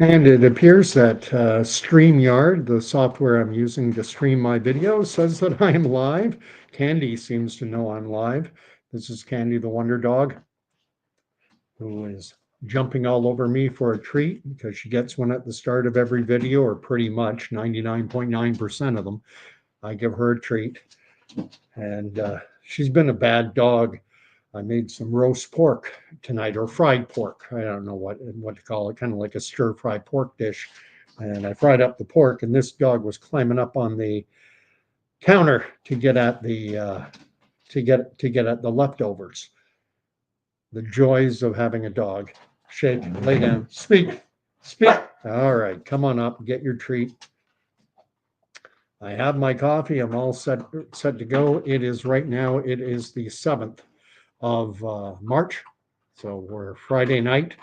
And it appears that StreamYard, the software I'm using to stream my video, says that I am live. Candy seems to know I'm live. This is Candy the Wonder Dog, who is jumping all over me for a treat because she gets one at the start of every video, or pretty much 99.9% of them. I give her a treat. And she's been a bad dog. I made some roast pork tonight, or fried pork. I don't know what to call it, kind of like a stir fry pork dish. And I fried up the pork, and this dog was climbing up on the counter to get at the at the leftovers. The joys of having a dog. Shake, lay down, speak, speak. All right, come on up, get your treat. I have my coffee. I'm all set to go. It is right now. It is the 7th of March. So we're Friday night,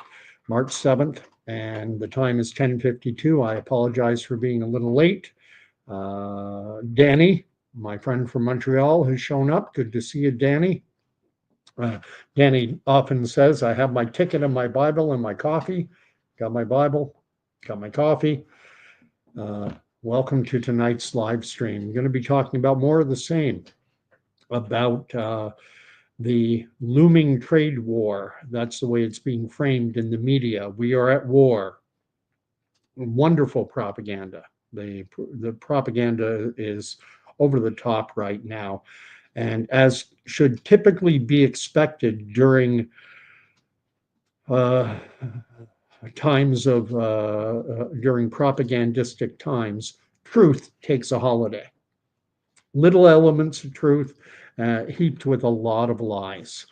March 7th, and the time is 10:52. I apologize for being a little late. Danny, my friend from Montreal, has shown up. Good to see you, Danny. Danny often says, I have my ticket and my Bible and my coffee. Got my Bible, got my coffee. Welcome to tonight's live stream. I'm going to be talking about more of the same, about the looming trade war. That's the way it's being framed in the media. We are at war. Wonderful propaganda. The propaganda is over the top right now. And as should typically be expected during times of, during propagandistic times, truth takes a holiday. Little elements of truth heaped with a lot of lies.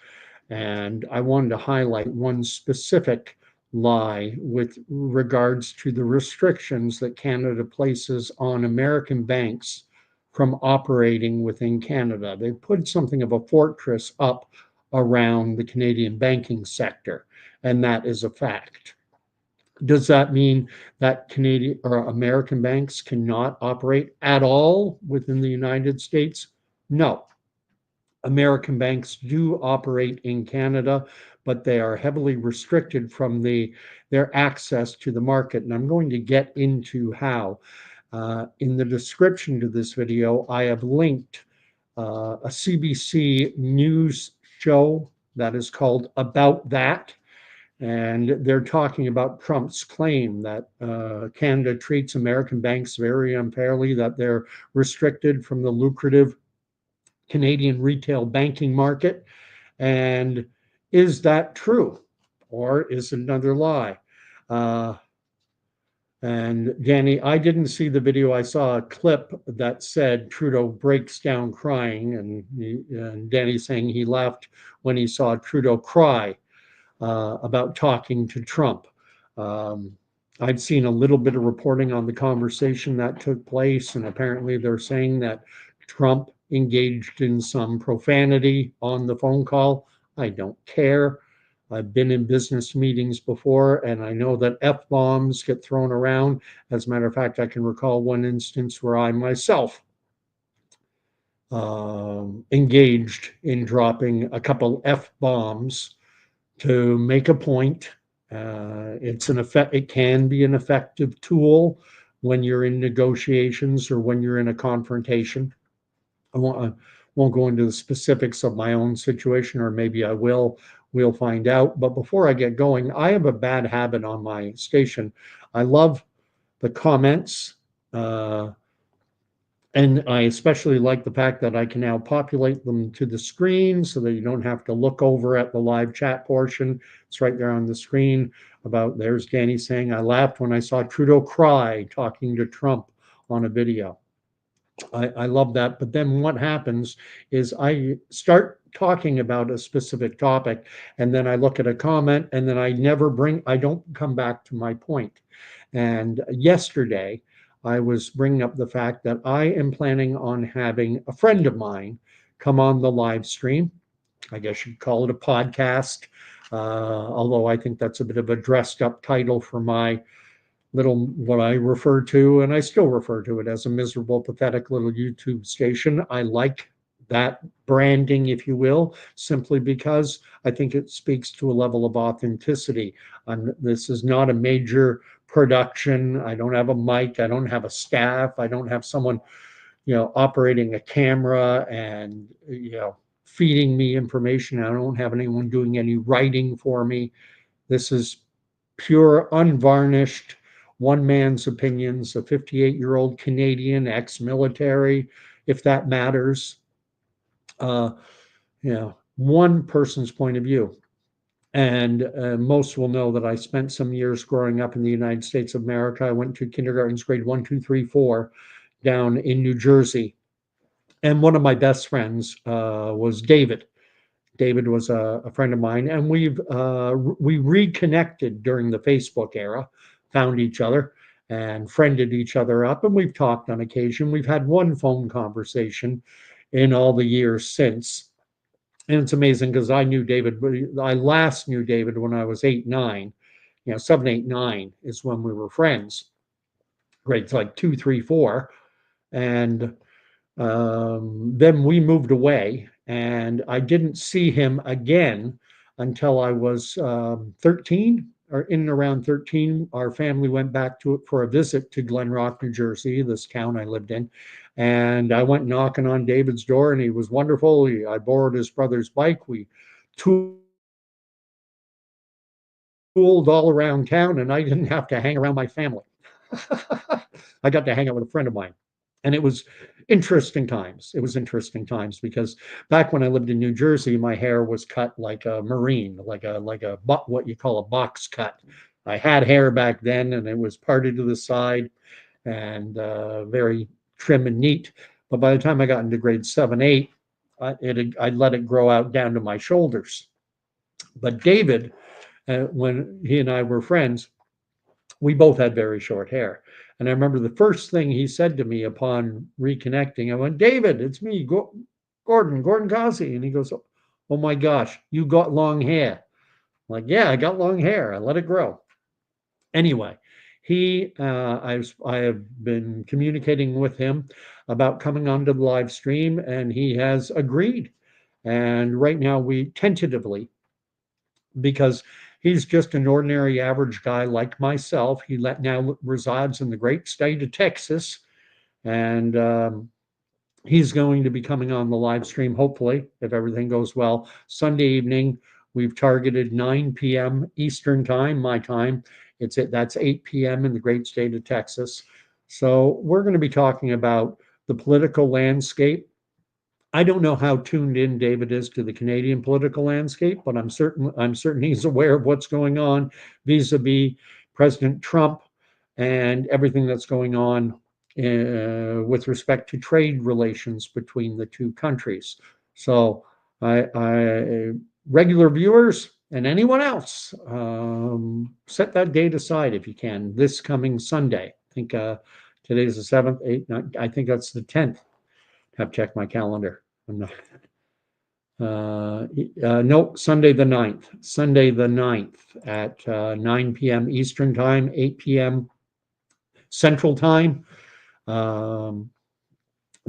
And I wanted to highlight one specific lie with regards to the restrictions that Canada places on American banks from operating within Canada. They put something of a fortress up around the Canadian banking sector, and that is a fact. Does that mean that Canadian or American banks cannot operate at all within the United States? No. American banks do operate in Canada, but they are heavily restricted from their access to the market. And I'm going to get into how. In the description to this video, I have linked a CBC news show that is called About That. And they're talking about Trump's claim that Canada treats American banks very unfairly, that they're restricted from the lucrative Canadian retail banking market. And is that true? Or is it another lie? And Danny, I didn't see the video. I saw a clip that said Trudeau breaks down crying, and Danny saying he laughed when he saw Trudeau cry about talking to Trump. I've seen a little bit of reporting on the conversation that took place, and apparently they're saying that Trump engaged in some profanity on the phone call. I don't care. I've been in business meetings before, and I know that F-bombs get thrown around. As a matter of fact, I can recall one instance where I myself engaged in dropping a couple F-bombs to make a point. It can be an effective tool when you're in negotiations or when you're in a confrontation. I won't go into the specifics of my own situation, or maybe I will. We'll find out. But before I get going, I have a bad habit on my station. I love the comments, and I especially like the fact that I can now populate them to the screen so that you don't have to look over at the live chat portion. It's right there on the screen. There's Danny saying, I laughed when I saw Trudeau cry talking to Trump on a video. I love that. But then what happens is I start talking about a specific topic, and then I look at a comment, and then I don't come back to my point. And yesterday, I was bringing up the fact that I am planning on having a friend of mine come on the live stream. I guess you'd call it a podcast, although I think that's a bit of a dressed up title for my little, what I refer to, and I still refer to it as a miserable, pathetic little YouTube station. I like that branding, if you will, simply because I think it speaks to a level of authenticity. This is not a major production. I don't have a mic. I don't have a staff. I don't have someone, operating a camera and, feeding me information. I don't have anyone doing any writing for me. This is pure, unvarnished, one man's opinions, a 58-year-old Canadian ex-military, if that matters. Uh, one person's point of view. And most will know that I spent some years growing up in the United States of America. I went to kindergartens, grade 1, 2, 3, 4, down in New Jersey. And one of my best friends was David. David was a friend of mine, and we reconnected during the Facebook era, found each other and friended each other up, and we've talked on occasion. We've had one phone conversation in all the years since. And it's amazing because I last knew David when I was 8, 9, 7, 8, 9 is when we were friends. Grades like 2, 3, 4. And then we moved away, and I didn't see him again until I was 13, or in and around 13. Our family went back to it for a visit to Glen Rock, New Jersey, this town I lived in. And I went knocking on David's door, and he was wonderful. I borrowed his brother's bike. We tooled all around town, and I didn't have to hang around my family. I got to hang out with a friend of mine. And it was interesting times. It was interesting times because back when I lived in New Jersey, my hair was cut like a Marine, what you call a box cut. I had hair back then, and it was parted to the side and very trim and neat. But by the time I got into grade 7, 8, I let it grow out down to my shoulders. But David, when he and I were friends, we both had very short hair. And I remember the first thing he said to me upon reconnecting, I went, David, it's me, Gordon Causey. And he goes, oh my gosh, you got long hair. I'm like, yeah, I got long hair. I let it grow. Anyway, I have been communicating with him about coming onto the live stream, and he has agreed. And right now, we tentatively, because he's just an ordinary average guy like myself. He now resides in the great state of Texas, and he's going to be coming on the live stream, hopefully, if everything goes well, Sunday evening. We've targeted 9 p.m. Eastern time, my time. That's 8 p.m. in the great state of Texas. So we're going to be talking about the political landscape. I don't know how tuned in David is to the Canadian political landscape, but I'm certain he's aware of what's going on vis-a-vis President Trump and everything that's going on with respect to trade relations between the two countries. So, regular viewers and anyone else, set that date aside if you can. This coming Sunday, I think today's the 7th, 8th, 9th, I think that's the 10th. Have checked my calendar. I'm not. Nope, Sunday the 9th. Sunday the 9th at 9 p.m. Eastern Time, 8 p.m. Central Time. And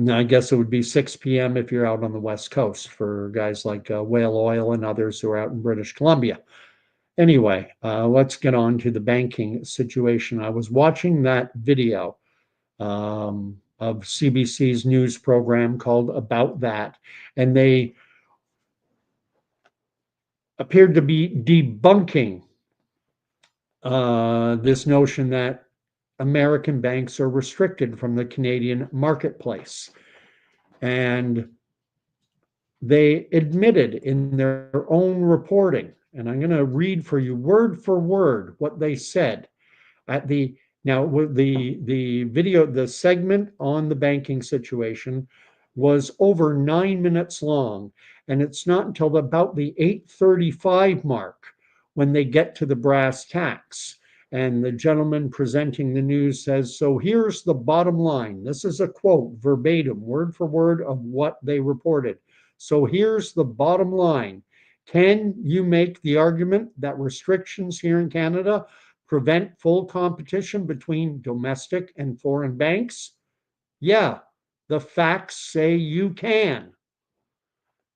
I guess it would be 6 p.m. if you're out on the West Coast for guys like Whale Oil and others who are out in British Columbia. Anyway, let's get on to the banking situation. I was watching that video of CBC's news program called About That, and they appeared to be debunking this notion that American banks are restricted from the Canadian marketplace. And they admitted in their own reporting, and I'm going to read for you word for word what they said at the video, the segment on the banking situation was over 9 minutes long, and it's not until about the 8:35 mark when they get to the brass tacks. And the gentleman presenting the news says, so here's the bottom line. This is a quote verbatim, word for word of what they reported. So here's the bottom line. Can you make the argument that restrictions here in Canada prevent full competition between domestic and foreign banks? Yeah, the facts say you can.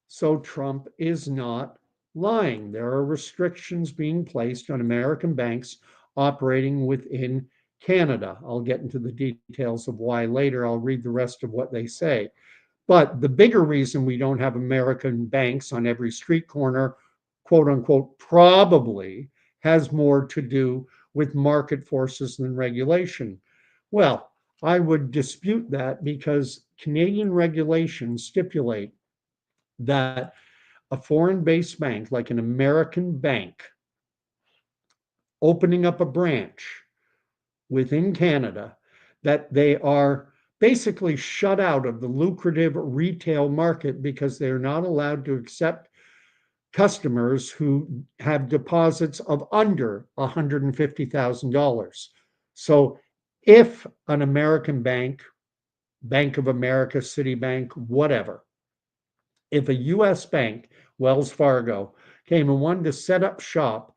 So Trump is not lying. There are restrictions being placed on American banks operating within Canada. I'll get into the details of why later. I'll read the rest of what they say. But the bigger reason we don't have American banks on every street corner, quote unquote, probably has more to do with market forces than regulation. Well, I would dispute that because Canadian regulations stipulate that a foreign based bank, like an American bank, opening up a branch within Canada, that they are basically shut out of the lucrative retail market because they're not allowed to accept customers who have deposits of under $150,000. So if an American bank, Bank of America, Citibank, whatever, if a US bank, Wells Fargo, came and wanted to set up shop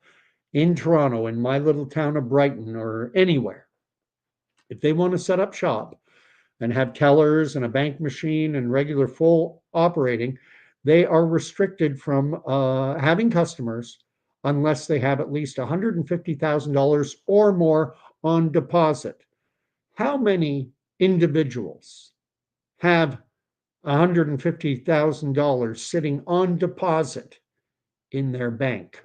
in Toronto, in my little town of Brighton, or anywhere, if they want to set up shop and have tellers and a bank machine and regular full operating, they are restricted from having customers unless they have at least $150,000 or more on deposit. How many individuals have $150,000 sitting on deposit in their bank?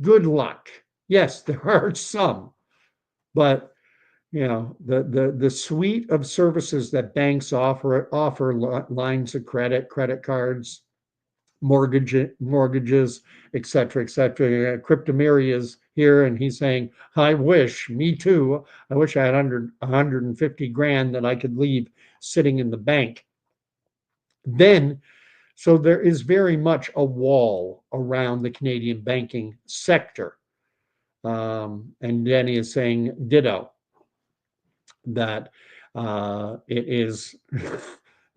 Good luck. Yes, there are some, but the suite of services that banks offer lines of credit, credit cards, mortgages, et cetera. Cryptomiri is here, and he's saying, "I wish, me too. I wish I had 150 grand that I could leave sitting in the bank." Then, so there is very much a wall around the Canadian banking sector, and Denny is saying ditto, that it is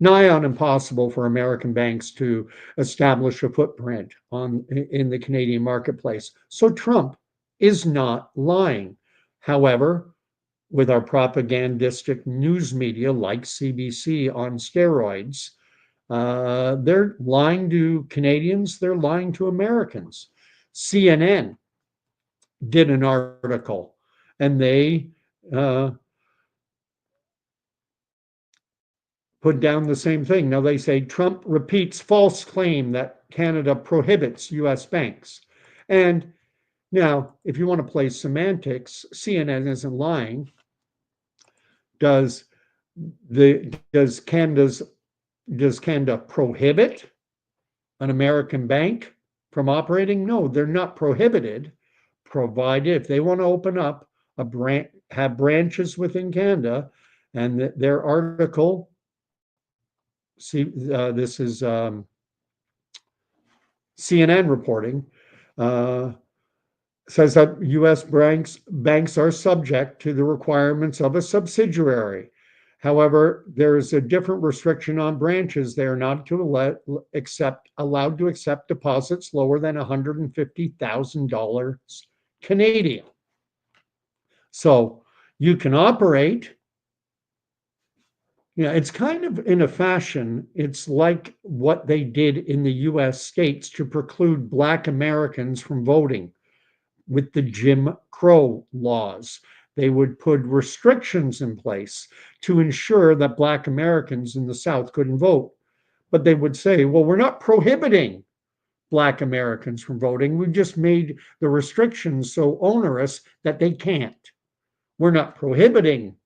nigh on impossible for American banks to establish a footprint in the Canadian marketplace. So Trump is not lying. However, with our propagandistic news media like CBC on steroids, they're lying to Canadians, they're lying to Americans. CNN did an article, and they put down the same thing. Now they say Trump repeats false claim that Canada prohibits US banks. And now, if you want to play semantics, CNN isn't lying. Does does Canada prohibit an American bank from operating? No, they're not prohibited, provided if they want to open up have branches within Canada, and their article. See, this is CNN reporting, uh, says that U.S. banks are subject to the requirements of a subsidiary. However, there is a different restriction on branches. They are not allowed to accept deposits lower than $150,000 Canadian. So you can operate. Yeah, it's kind of in a fashion, it's like what they did in the US states to preclude Black Americans from voting with the Jim Crow laws. They would put restrictions in place to ensure that Black Americans in the South couldn't vote. But they would say, well, we're not prohibiting Black Americans from voting. We've just made the restrictions so onerous that they can't. We're not prohibiting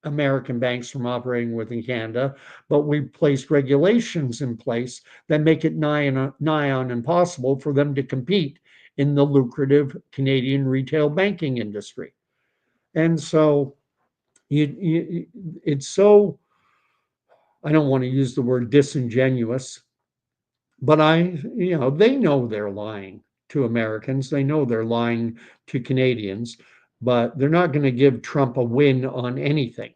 American banks from operating within Canada, but we've placed regulations in place that make it nigh on impossible for them to compete in the lucrative Canadian retail banking industry. And so it's so, I don't want to use the word disingenuous, but they know they're lying to Americans. They know they're lying to Canadians, but they're not going to give Trump a win on anything.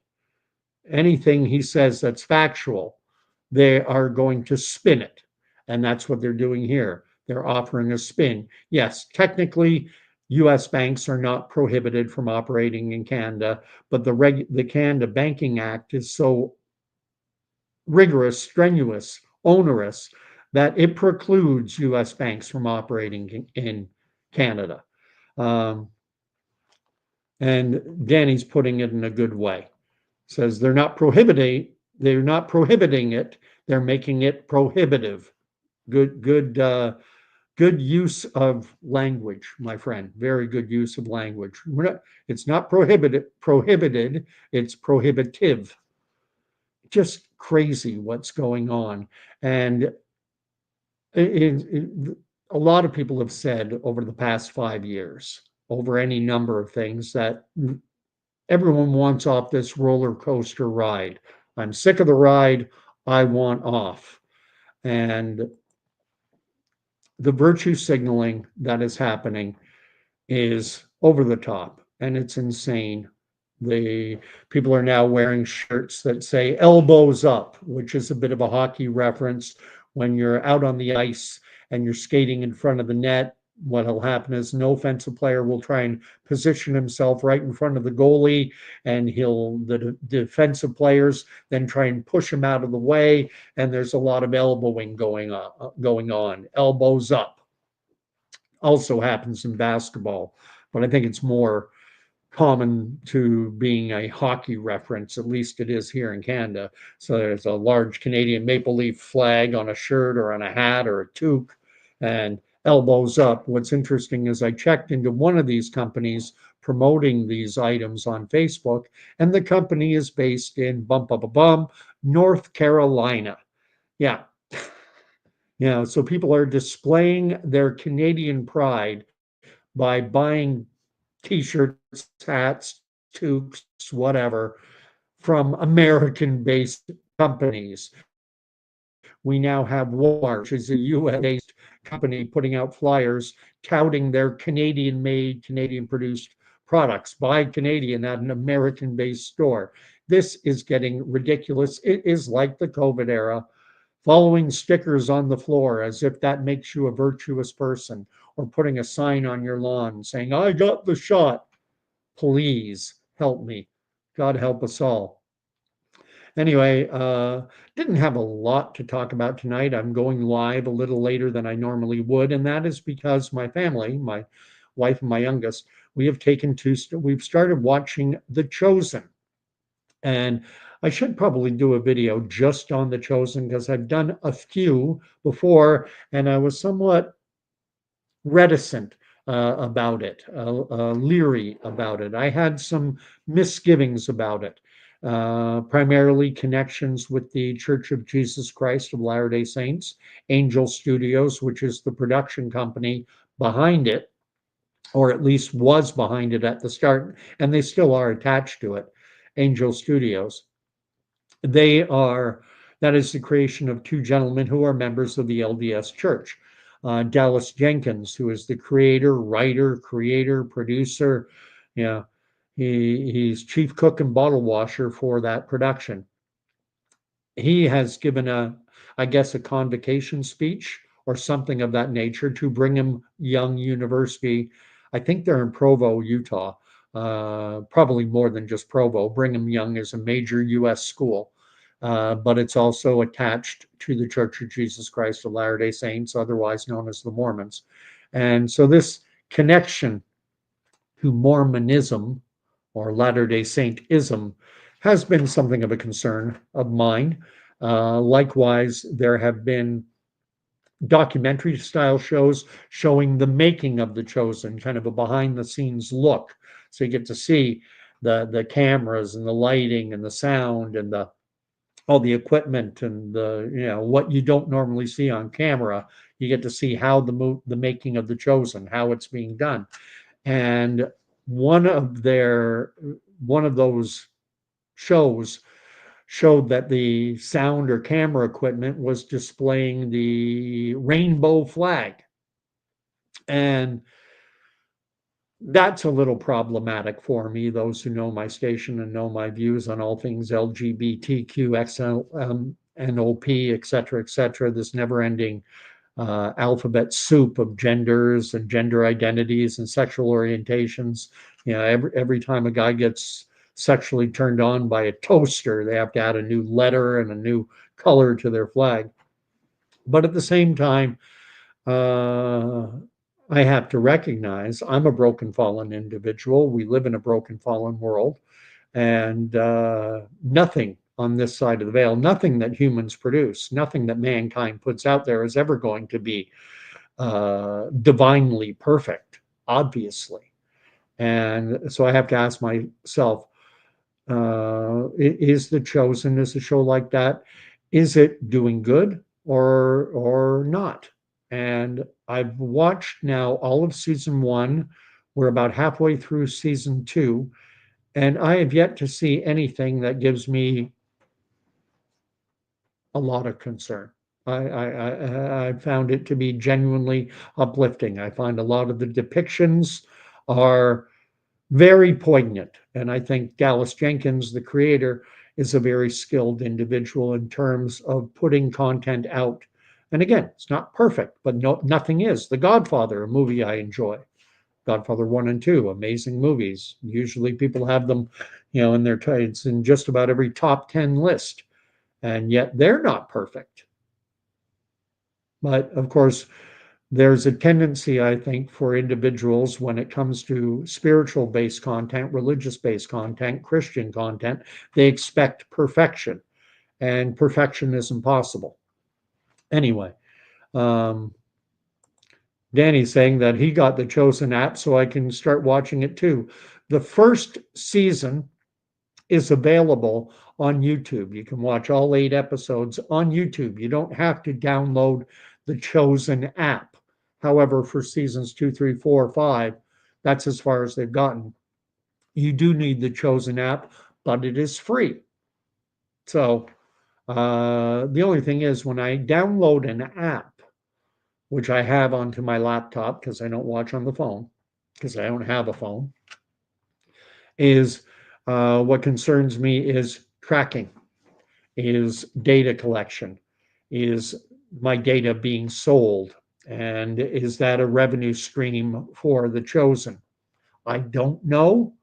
Anything he says that's factual, they are going to spin it. And that's what they're doing here. They're offering a spin. Yes, technically, US banks are not prohibited from operating in Canada, but the Canada Banking Act is so rigorous, strenuous, onerous that it precludes US banks from operating in Canada. Um, And Danny's putting it in a good way. Says they're not prohibiting it, they're making it prohibitive. Good use of language, my friend. Very good use of language. It's not prohibited, it's prohibitive. Just crazy what's going on. And a lot of people have said over the past 5 years, over any number of things, that everyone wants off this roller coaster ride. I'm sick of the ride. I want off. And the virtue signaling that is happening is over the top and it's insane. The people are now wearing shirts that say elbows up, which is a bit of a hockey reference. When you're out on the ice and you're skating in front of the net, what'll happen is no offensive player will try and position himself right in front of the goalie, and the defensive players then try and push him out of the way, and there's a lot of elbowing going on. Elbows up also happens in basketball, but I think it's more common to being a hockey reference. At least it is here in Canada. So there's a large Canadian maple leaf flag on a shirt or on a hat or a toque, and elbows up. What's interesting is I checked into one of these companies promoting these items on Facebook, and the company is based in North Carolina. Yeah. So people are displaying their Canadian pride by buying t-shirts, hats, toques, whatever, from American-based companies. We now have Walmart, which is a US-based company, putting out flyers touting their Canadian-made, Canadian-produced products. Buy Canadian at an American-based store. This is getting ridiculous. It is like the COVID era, following stickers on the floor as if that makes you a virtuous person, or putting a sign on your lawn saying, I got the shot. Please help me. God help us all. Anyway, didn't have a lot to talk about tonight. I'm going live a little later than I normally would, and that is because my family, my wife and my youngest, we've started watching The Chosen. And I should probably do a video just on The Chosen because I've done a few before, and I was somewhat reticent about it, leery about it. I had some misgivings about it, primarily connections with the Church of Jesus Christ of Latter-day Saints, Angel Studios, which is the production company behind it, or at least was behind it at the start, and they still are attached to it, Angel Studios. They are, that is the creation of two gentlemen who are members of the LDS Church. Dallas Jenkins, who is the creator, producer. Yeah, he's chief cook and bottle washer for that production. He has given I guess, a convocation speech or something of that nature to Brigham Young University. I think they're in Provo, Utah. Probably more than just Provo. Brigham Young is a major U.S. school, but it's also attached to the Church of Jesus Christ of Latter-day Saints, otherwise known as the Mormons. And so this connection to Mormonism or Latter-day Saintism has been something of a concern of mine. Likewise, there have been documentary style shows showing the making of The Chosen, kind of a behind the scenes look. So you get to see the cameras and the lighting and the sound and all the equipment and what you don't normally see on camera. You get to see how the making of The Chosen, how it's being done. And one of those shows showed that the sound or camera equipment was displaying the rainbow flag. And that's a little problematic for me. Those who know my station and know my views on all things LGBTQ, XLNOP, et cetera, this never ending alphabet soup of genders and gender identities and sexual orientations. Every time a guy gets sexually turned on by a toaster, they have to add a new letter and a new color to their flag. But at the same time, I have to recognize I'm a broken, fallen individual. We live in a broken, fallen world, and nothing on this side of the veil, nothing that humans produce, nothing that mankind puts out there is ever going to be divinely perfect, obviously. And so I have to ask myself, is The Chosen, is a show like that, is it doing good or not? And I've watched now all of season one. We're about halfway through season two, and I have yet to see anything that gives me a lot of concern. I found it to be genuinely uplifting. I find a lot of the depictions are very poignant. And I think Dallas Jenkins, the creator, is a very skilled individual in terms of putting content out. And again, it's not perfect, but nothing is. The Godfather, a movie I enjoy. Godfather 1 and 2, amazing movies. Usually people have them, in their it's in just about every top 10 list. And yet they're not perfect. But of course, there's a tendency, I think, for individuals when it comes to spiritual based content, religious based content, Christian content, they expect perfection, and perfection is impossible. Anyway, um, Danny's saying that he got the Chosen app so I can start watching it too. The first season is available on YouTube. You can watch all 8 episodes on YouTube. You don't have to download the Chosen app. However, for seasons 2, 3, 4, 5, that's as far as they've gotten. You do need the Chosen app, but it is free. So the only thing is when I download an app, which I have onto my laptop because I don't watch on the phone, because I don't have a phone, is what concerns me is tracking, is data collection, is my data being sold, and is that a revenue stream for The Chosen? I don't know,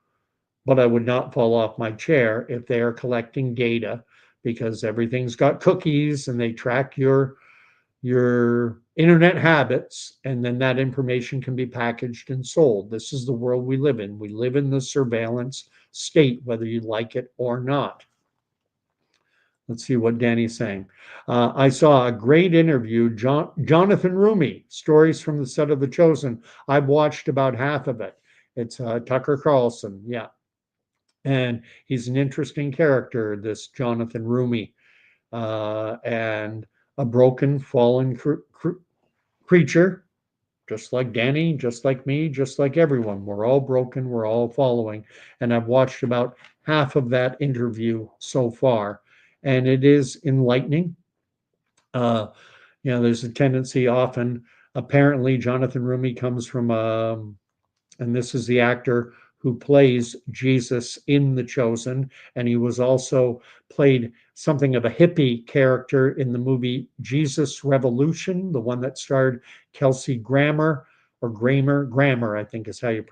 but I would not fall off my chair if they are collecting data, because everything's got cookies and they track your internet habits, and then that information can be packaged and sold. This is the world we live in. We live in the surveillance state, whether you like it or not. Let's see what Danny's saying. I saw a great interview, Jonathan Rumi, Stories from the Set of The Chosen. I've watched about half of it. It's Tucker Carlson, yeah. And he's an interesting character, this Jonathan Rumi, and a broken, fallen creature, just like Danny, just like me, just like everyone. We're all broken, we're all following. And I've watched about half of that interview so far, and it is enlightening. Uh, there's a tendency often, apparently, Jonathan Rumi comes from, and this is the actor who plays Jesus in The Chosen, and he was also played something of a hippie character in the movie Jesus Revolution, the one that starred Kelsey Grammer, or Grammer, I think is how you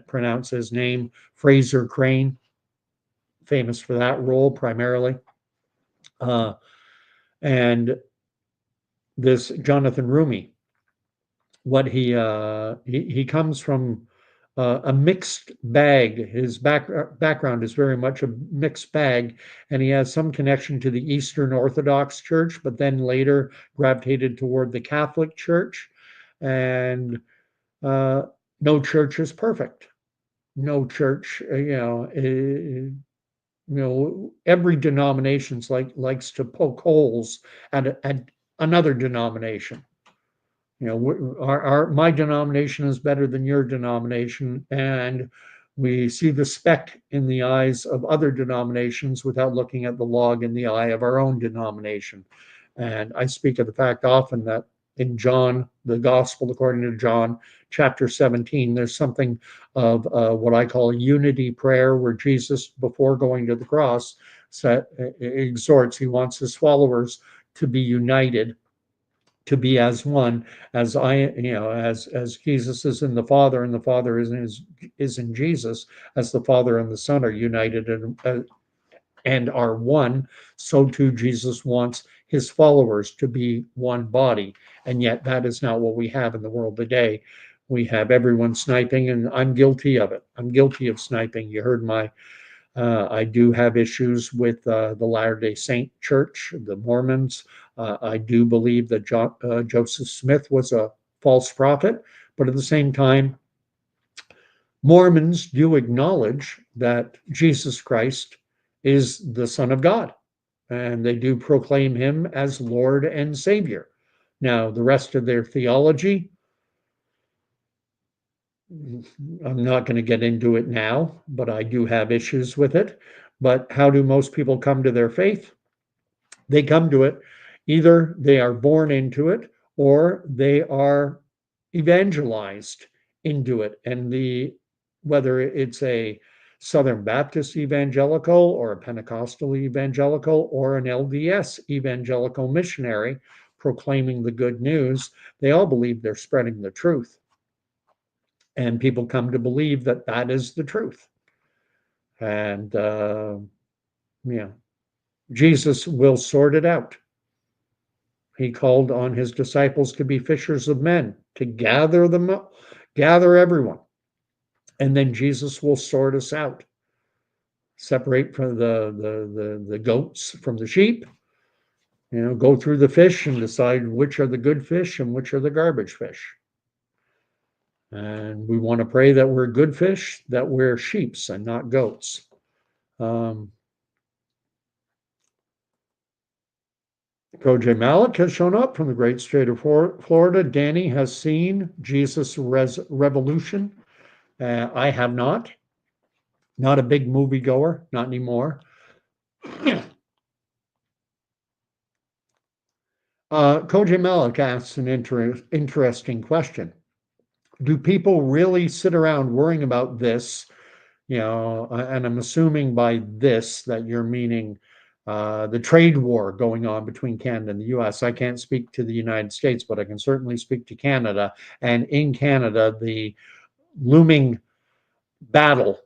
pronounce his name, Fraser Crane, famous for that role primarily. And this Jonathan Rumi, what he comes from a mixed bag. His background is very much a mixed bag, and he has some connection to the Eastern Orthodox Church, but then later gravitated toward the Catholic Church. And no church is perfect. No church, every denomination's likes to poke holes at another denomination. My denomination is better than your denomination, and we see the speck in the eyes of other denominations without looking at the log in the eye of our own denomination. And I speak of the fact often that in John, the Gospel according to John, chapter 17, there's something of what I call a unity prayer, where Jesus, before going to the cross, exhorts, he wants his followers to be united, to be as one, as as Jesus is in the Father and the Father is in Jesus, as the Father and the Son are united and are one, so too Jesus wants his followers to be one body. And yet that is not what we have in the world today. We have everyone sniping, and I'm guilty of it. I'm guilty of sniping. You heard I do have issues with the Latter-day Saint Church, the Mormons. I do believe that Joseph Smith was a false prophet, but at the same time, Mormons do acknowledge that Jesus Christ is the Son of God, and they do proclaim him as Lord and Savior. Now, the rest of their theology, I'm not going to get into it now, but I do have issues with it. But how do most people come to their faith? They come to it either they are born into it or they are evangelized into it. And whether it's a Southern Baptist evangelical or a Pentecostal evangelical or an LDS evangelical missionary proclaiming the good news, they all believe they're spreading the truth. And people come to believe that that is the truth. And yeah, Jesus will sort it out. He called on his disciples to be fishers of men, to gather them up, gather everyone. And then Jesus will sort us out, separate from the goats from the sheep, go through the fish and decide which are the good fish and which are the garbage fish. And we want to pray that we're good fish, that we're sheeps and not goats. Koji Malik has shown up from the great state of Florida. Danny has seen Jesus Revolution. I have not. Not a big movie goer, not anymore. Koji Malik asks an interesting question. Do people really sit around worrying about this? And I'm assuming by this that you're meaning the trade war going on between Canada and the US. I can't speak to the United States, but I can certainly speak to Canada. And in Canada, the looming battle,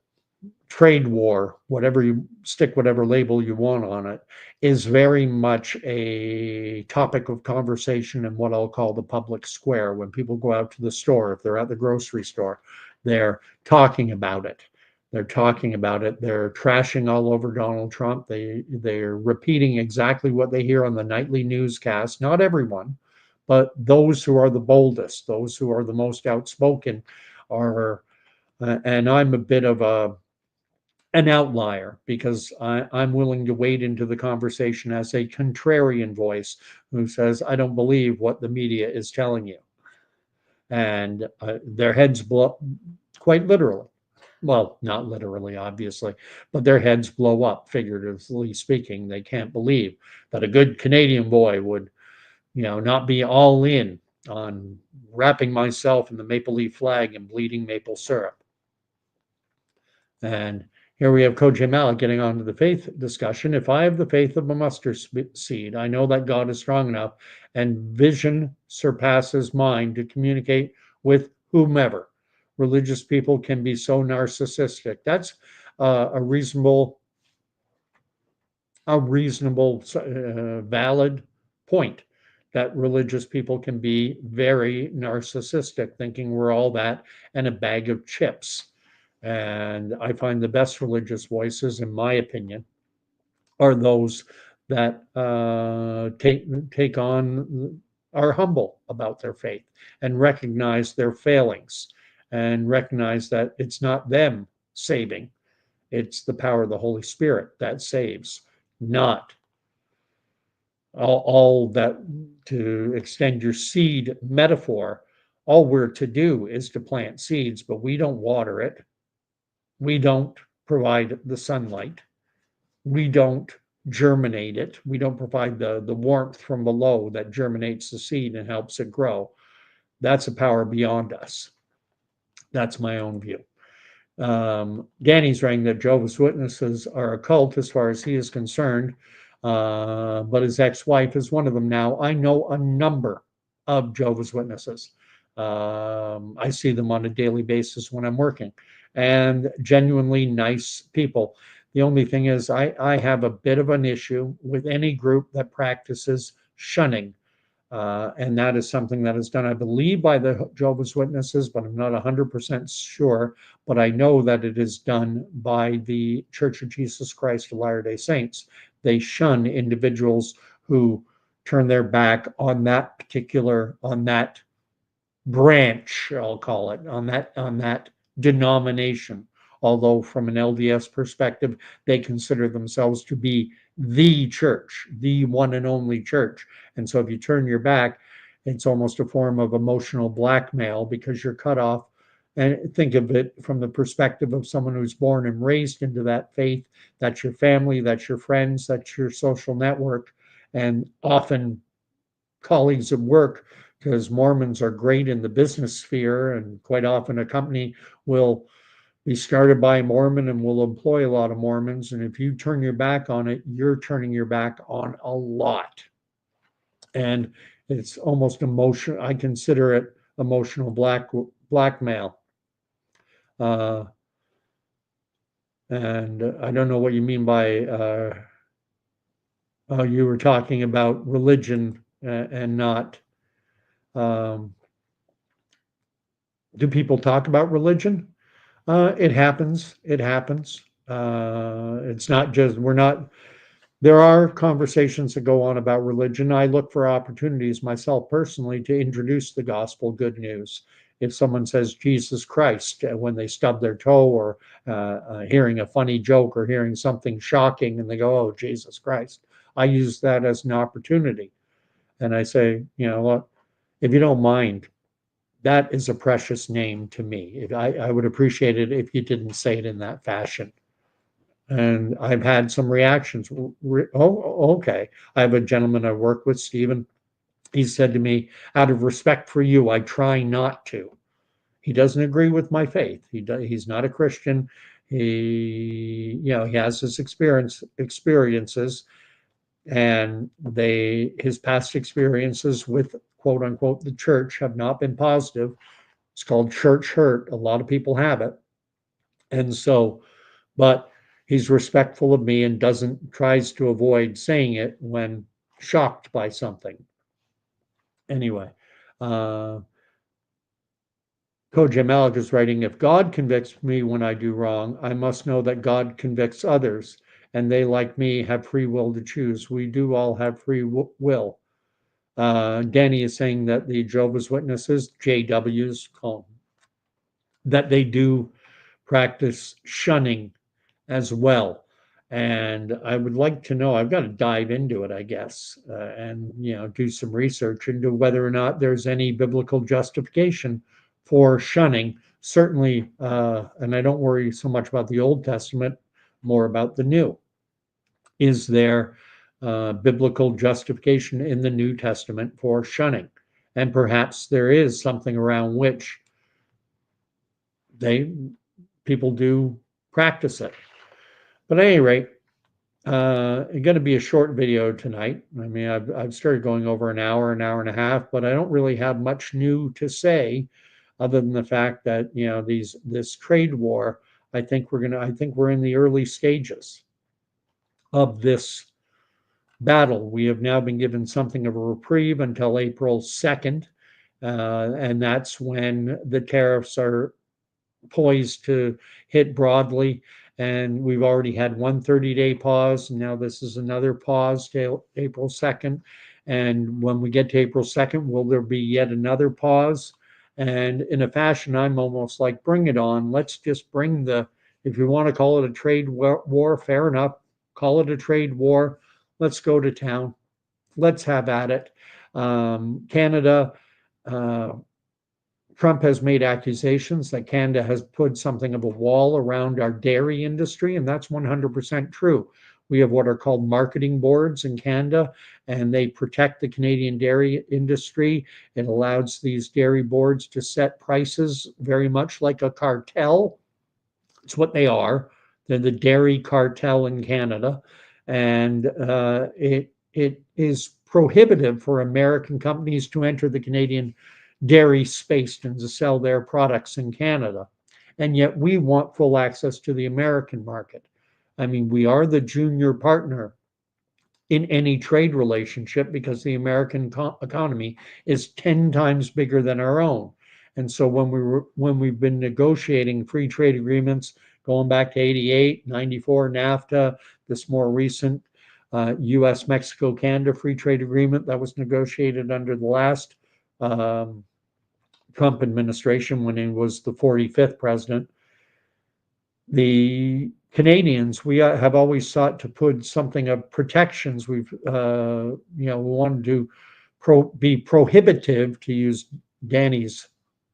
trade war, whatever you stick, whatever label you want on it, is very much a topic of conversation in what I'll call the public square. When people go out to the store, if they're at the grocery store, they're talking about it. They're talking about it. They're trashing all over Donald Trump. They're repeating exactly what they hear on the nightly newscast. Not everyone, but those who are the boldest, those who are the most outspoken are, and I'm a bit of an outlier because I'm willing to wade into the conversation as a contrarian voice who says, I don't believe what the media is telling you. And their heads blow, quite literally. Well, not literally, obviously, but their heads blow up, figuratively speaking. They can't believe that a good Canadian boy would, not be all in on wrapping myself in the maple leaf flag and bleeding maple syrup. And here we have Coach Malik getting on to the faith discussion. If I have the faith of a mustard seed, I know that God is strong enough and vision surpasses mine to communicate with whomever. Religious people can be so narcissistic. That's a reasonable, valid point, that religious people can be very narcissistic, thinking we're all that and a bag of chips. And I find the best religious voices, in my opinion, are those that take on, are humble about their faith and recognize their failings and recognize that it's not them saving, it's the power of the Holy Spirit that saves, not all that, to extend your seed metaphor. All we're to do is to plant seeds, but we don't water it. We don't provide the sunlight. We don't germinate it. We don't provide the warmth from below that germinates the seed and helps it grow. That's a power beyond us. That's my own view. Danny's writing that Jehovah's Witnesses are a cult as far as he is concerned, but his ex-wife is one of them. Now, I know a number of Jehovah's Witnesses. I see them on a daily basis when I'm working, and genuinely nice people. The only thing is I have a bit of an issue with any group that practices shunning And that is something that is done, I believe, by the Jehovah's Witnesses, but I'm not 100% sure. But I know that it is done by the Church of Jesus Christ of Latter-day Saints. They shun individuals who turn their back on that branch, I'll call it, on that denomination. Although from an LDS perspective, they consider themselves to be the church, the one and only church. And so if you turn your back, it's almost a form of emotional blackmail because you're cut off. And think of it from the perspective of someone who's born and raised into that faith. That's your family, that's your friends, that's your social network, and often colleagues at work, because Mormons are great in the business sphere, and quite often a company will be started by a Mormon and will employ a lot of Mormons. And if you turn your back on it, you're turning your back on a lot. And it's almost emotional. I consider it emotional blackmail. Uh, and I don't know what you mean by you were talking about religion and not. Um, do people talk about religion? It happens. It happens. It's not just, we're not, there are conversations that go on about religion. I look for opportunities myself personally to introduce the gospel good news. If someone says Jesus Christ when they stub their toe, or hearing a funny joke or hearing something shocking and they go, oh, Jesus Christ, I use that as an opportunity. And I say, you know what, if you don't mind, that is a precious name to me. I would appreciate it if you didn't say it in that fashion. And I've had some reactions. Oh, okay. I have a gentleman I work with, Stephen. He said to me, out of respect for you, I try not to. He doesn't agree with my faith. He's not a Christian. He has his experiences, and his past experiences with quote unquote the church have not been positive. It's called church hurt. A lot of people have it. And so, but he's respectful of me and tries to avoid saying it when shocked by something. Anyway, uh, Koji Malik is writing, if God convicts me when I do wrong, I must know that God convicts others, and they, like me, have free will to choose. We do all have free will. Danny is saying that the Jehovah's Witnesses, JWs, that they do practice shunning as well. And I would like to know, I've got to dive into it, I guess, and do some research into whether or not there's any biblical justification for shunning. Certainly, and I don't worry so much about the Old Testament, more about the New. Is there biblical justification in the New Testament for shunning? And perhaps there is something around which people do practice it. But at any rate, it's going to be a short video tonight. I mean, I've started going over an hour and a half, but I don't really have much new to say, other than the fact that this trade war. I think we're in the early stages of this battle. We have now been given something of a reprieve until April 2nd, and that's when the tariffs are poised to hit broadly. And we've already had one 30-day pause. And now this is another pause till April 2nd. And when we get to April 2nd, will there be yet another pause? And in a fashion, I'm almost like, bring it on. Let's just if you want to call it a trade war, fair enough. Call it a trade war. Let's go to town. Let's have at it. Canada, Trump has made accusations that Canada has put something of a wall around our dairy industry, and that's 100% true. We have what are called marketing boards in Canada, and they protect the Canadian dairy industry. It allows these dairy boards to set prices very much like a cartel. It's what they are. They're the dairy cartel in Canada, and it is prohibitive for American companies to enter the Canadian dairy space and to sell their products in Canada. And yet we want full access to the American market. I mean, we are the junior partner in any trade relationship because the American economy is 10 times bigger than our own. And so when we've been negotiating free trade agreements going back to 88, 94, NAFTA, this more recent US Mexico Canada free trade agreement that was negotiated under the last Trump administration when he was the 45th president, the Canadians, we have always sought to put something of protections. We wanted to be prohibitive, to use Danny's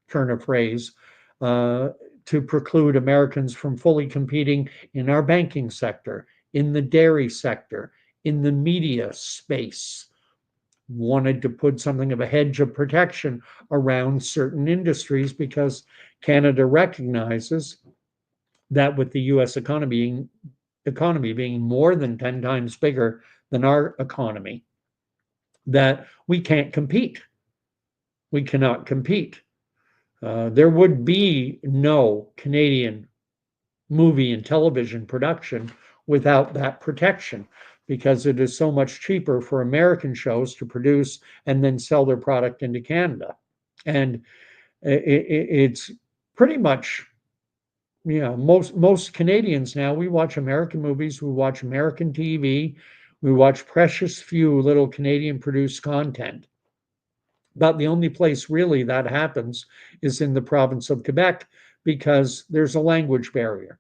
turn of phrase, to preclude Americans from fully competing in our banking sector, in the dairy sector, in the media space. Wanted to put something of a hedge of protection around certain industries because Canada recognizes that with the US economy being more than 10 times bigger than our economy, that we can't compete. We cannot compete. There would be no Canadian movie and television production without that protection because it is so much cheaper for American shows to produce and then sell their product into Canada. And it's pretty much, most Canadians now, we watch American movies, we watch American TV, we watch precious few little Canadian produced content. But the only place really that happens is in the province of Quebec because there's a language barrier.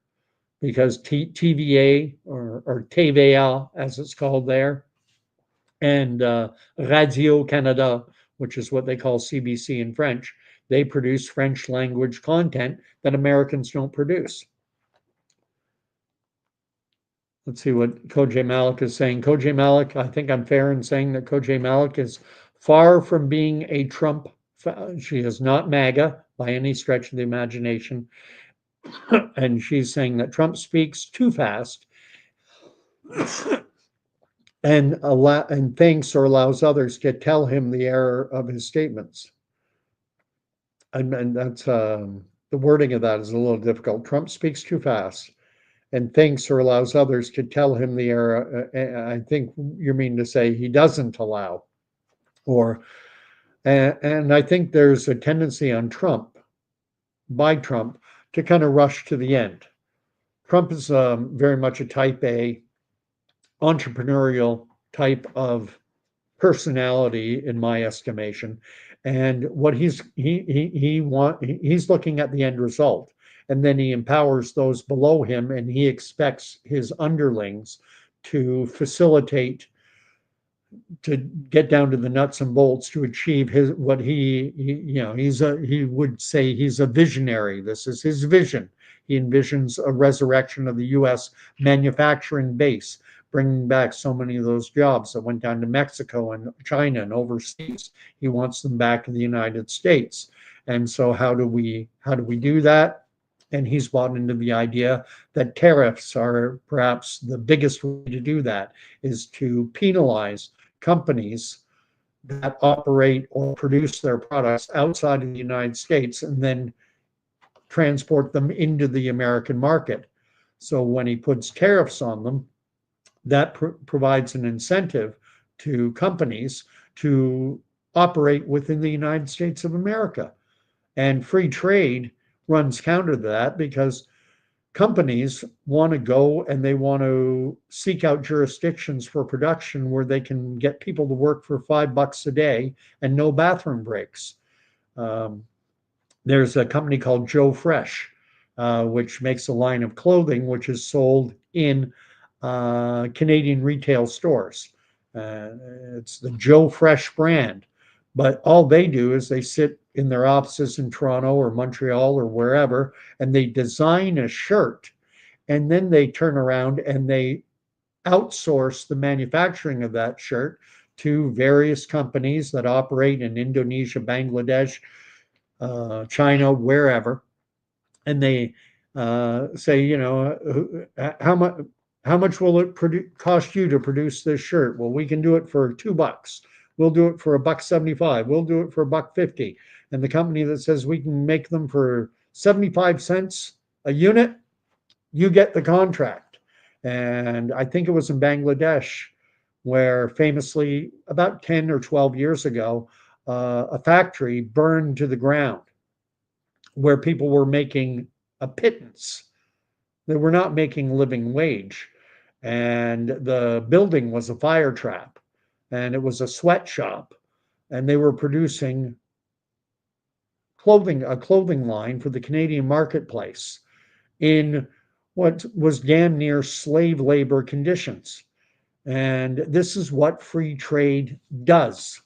Because TVA or TVA, as it's called there, and Radio Canada, which is what they call CBC in French, they produce French language content that Americans don't produce. Let's see what Kojay Malik is saying. Kojay Malik, I think I'm fair in saying that Kojay Malik is far from being a Trump. She is not MAGA by any stretch of the imagination. And she's saying that Trump speaks too fast and thinks or allows others to tell him the error of his statements. And that's the wording of that is a little difficult. Trump speaks too fast and thinks or allows others to tell him the error. I think you mean to say he doesn't allow, and I think there's a tendency on by Trump, to kind of rush to the end. Trump is very much a type A, entrepreneurial type of personality, in my estimation. And what he's looking at the end result, and then he empowers those below him, and he expects his underlings to facilitate, to get down to the nuts and bolts to achieve what he would say he's a visionary. This is his vision. He envisions a resurrection of the U.S. manufacturing base, bringing back so many of those jobs that went down to Mexico and China and overseas. He wants them back in the United States. And so how do we do that? And he's bought into the idea that tariffs are perhaps the biggest way to do that, is to penalize companies that operate or produce their products outside of the United States and then transport them into the American market. So when he puts tariffs on them, that provides an incentive to companies to operate within the United States of America. And free trade runs counter to that because companies want to go and they want to seek out jurisdictions for production where they can get people to work for $5 a day and no bathroom breaks. There's a company called Joe Fresh, which makes a line of clothing which is sold in Canadian retail stores. It's the Joe Fresh brand, but all they do is they sit in their offices in Toronto or Montreal or wherever, and they design a shirt, and then they turn around and they outsource the manufacturing of that shirt to various companies that operate in Indonesia, Bangladesh, China, wherever. And they say, how much will it cost you to produce this shirt? Well, we can do it for $2. We'll do it for $1.75. We'll do it for $1.50. And the company that says we can make them for 75 cents a unit, you get the contract. And I think it was in Bangladesh where famously about 10 or 12 years ago, a factory burned to the ground where people were making a pittance. They were not making living wage. And the building was a fire trap, and it was a sweatshop, and they were producing a clothing line for the Canadian marketplace in what was damn near slave labor conditions. And this is what free trade does.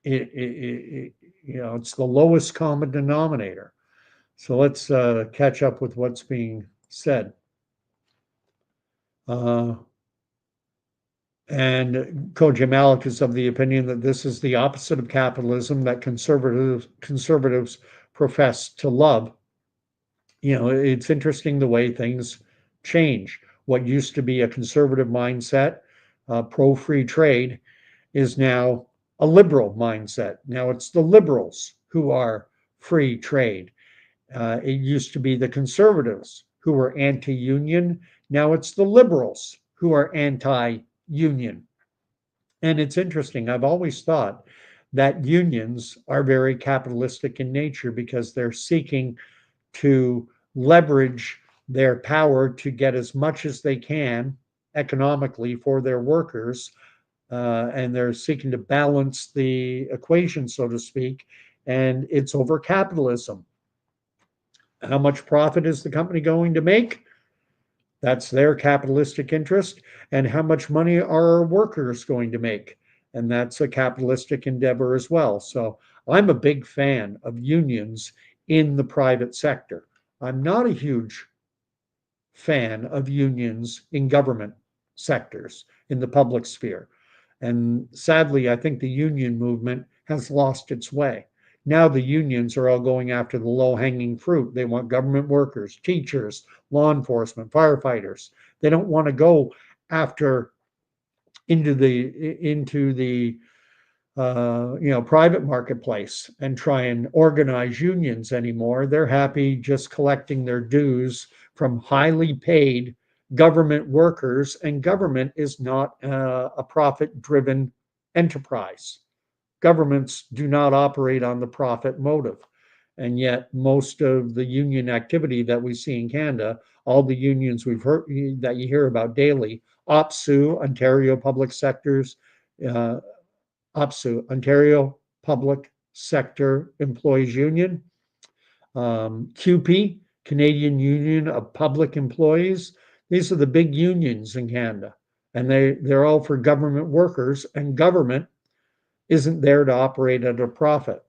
It's the lowest common denominator. So let's catch up with what's being said. Uh, and Koji Malik is of the opinion that this is the opposite of capitalism that conservatives profess to love. It's interesting the way things change. What used to be a conservative mindset, pro free trade, is now a liberal mindset. Now it's the liberals who are free trade. It used to be the conservatives who were anti union. Now it's the liberals who are anti union. And it's interesting. I've always thought that unions are very capitalistic in nature because they're seeking to leverage their power to get as much as they can economically for their workers. And they're seeking to balance the equation, so to speak. And it's over capitalism. How much profit is the company going to make? That's their capitalistic interest. And how much money are our workers going to make? And that's a capitalistic endeavor as well. So I'm a big fan of unions in the private sector. I'm not a huge fan of unions in government sectors, in the public sphere. And sadly, I think the union movement has lost its way. Now the unions are all going after the low hanging fruit. They want government workers, teachers, law enforcement, firefighters. They don't want to go after into the private marketplace and try and organize unions anymore. They're happy just collecting their dues from highly paid government workers, and government is not a profit driven enterprise. Governments do not operate on the profit motive. And yet, most of the union activity that we see in Canada, all the unions we've heard that you hear about daily, OPSU, Ontario Public Sectors, uh, OPSU, Ontario Public Sector Employees Union, QP, Canadian Union of Public Employees. These are the big unions in Canada, and they're all for government workers, and government isn't there to operate at a profit.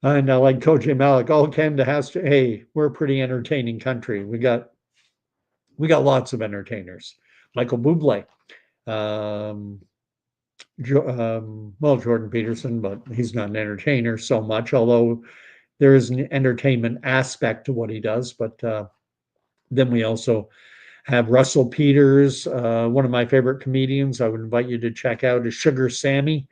And like Coach Malik, all Canada has to. Hey, we're a pretty entertaining country. We got lots of entertainers. Michael Bublé, um, well, Jordan Peterson, but he's not an entertainer so much, although there is an entertainment aspect to what he does. But then we also have Russell Peters, one of my favorite comedians. I would invite you to check out is Sugar Sammy.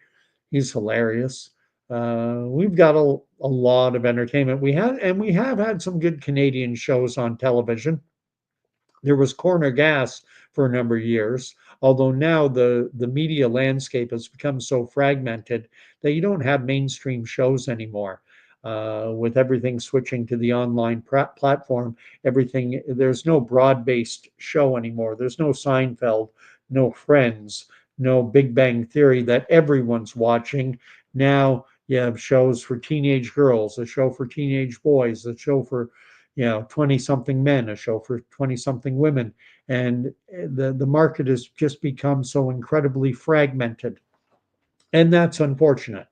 He's hilarious. We've got a lot of entertainment. We have had some good Canadian shows on television. There was Corner Gas for a number of years, although now the media landscape has become so fragmented that you don't have mainstream shows anymore. With everything switching to the online platform, there's no broad-based show anymore. There's no Seinfeld, no Friends, no Big Bang Theory that everyone's watching. Now you have shows for teenage girls, a show for teenage boys, a show for 20 something men, a show for 20 something women. And the market has just become so incredibly fragmented. And that's unfortunate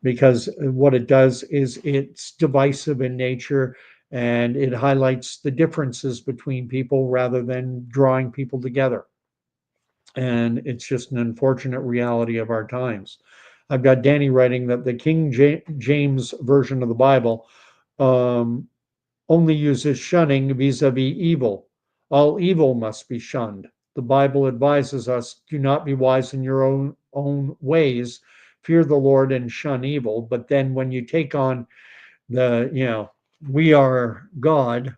because what it does is it's divisive in nature, and it highlights the differences between people rather than drawing people together. And it's just an unfortunate reality of our times. I've got Danny writing that the King James version of the Bible um, only uses shunning vis-a-vis evil. All evil must be shunned. The Bible advises us, do not be wise in your own ways, fear the Lord and shun evil. But then when you take on we are God,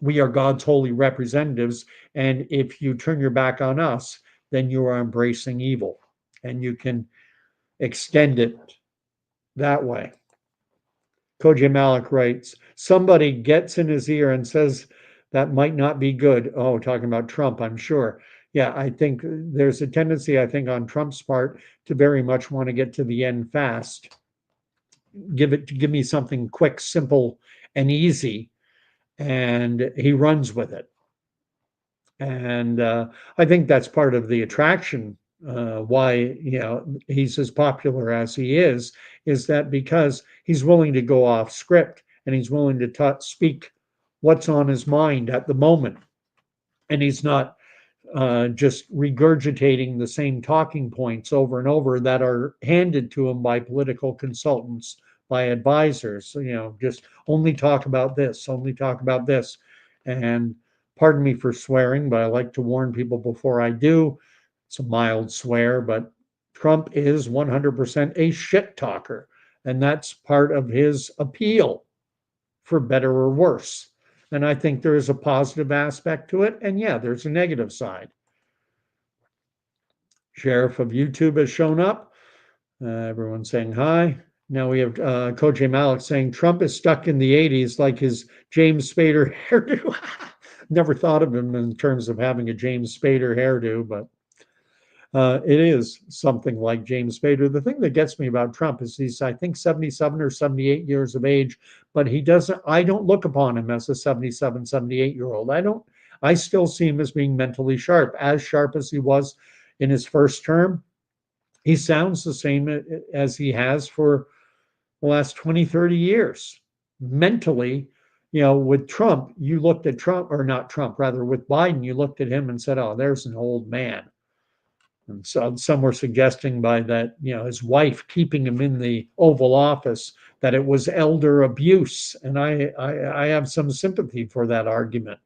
We are God's holy representatives. And if you turn your back on us, then you are embracing evil. And you can extend it that way. Koji Malik writes, somebody gets in his ear and says that might not be good. Oh, talking about Trump, I'm sure. Yeah, I think there's a tendency, I think, on Trump's part to very much want to get to the end fast. Give me something quick, simple, and easy, and he runs with it. And I think that's part of the attraction, why he's as popular as he is that because he's willing to go off script and he's willing to speak what's on his mind at the moment, and he's not just regurgitating the same talking points over and over that are handed to him by political consultants, by advisors. Just only talk about this, only talk about this. And pardon me for swearing, but I like to warn people before I do. It's a mild swear, but Trump is 100% a shit talker. And that's part of his appeal, for better or worse. And I think there is a positive aspect to it. And yeah, there's a negative side. Sheriff of YouTube has shown up. Everyone's saying hi. Now we have Koji Malik saying Trump is stuck in the 80s like his James Spader hairdo. Never thought of him in terms of having a James Spader hairdo, but it is something like James Spader. The thing that gets me about Trump is he's, I think, 77 or 78 years of age, but I don't look upon him as a 77, 78-year-old. I still see him as being mentally sharp as he was in his first term. He sounds the same as he has for the last 20, 30 years. Mentally, with Trump, you looked at Trump, or not Trump, rather with Biden, you looked at him and said, oh, there's an old man. And so some were suggesting by that, his wife keeping him in the Oval Office, that it was elder abuse. And I have some sympathy for that argument.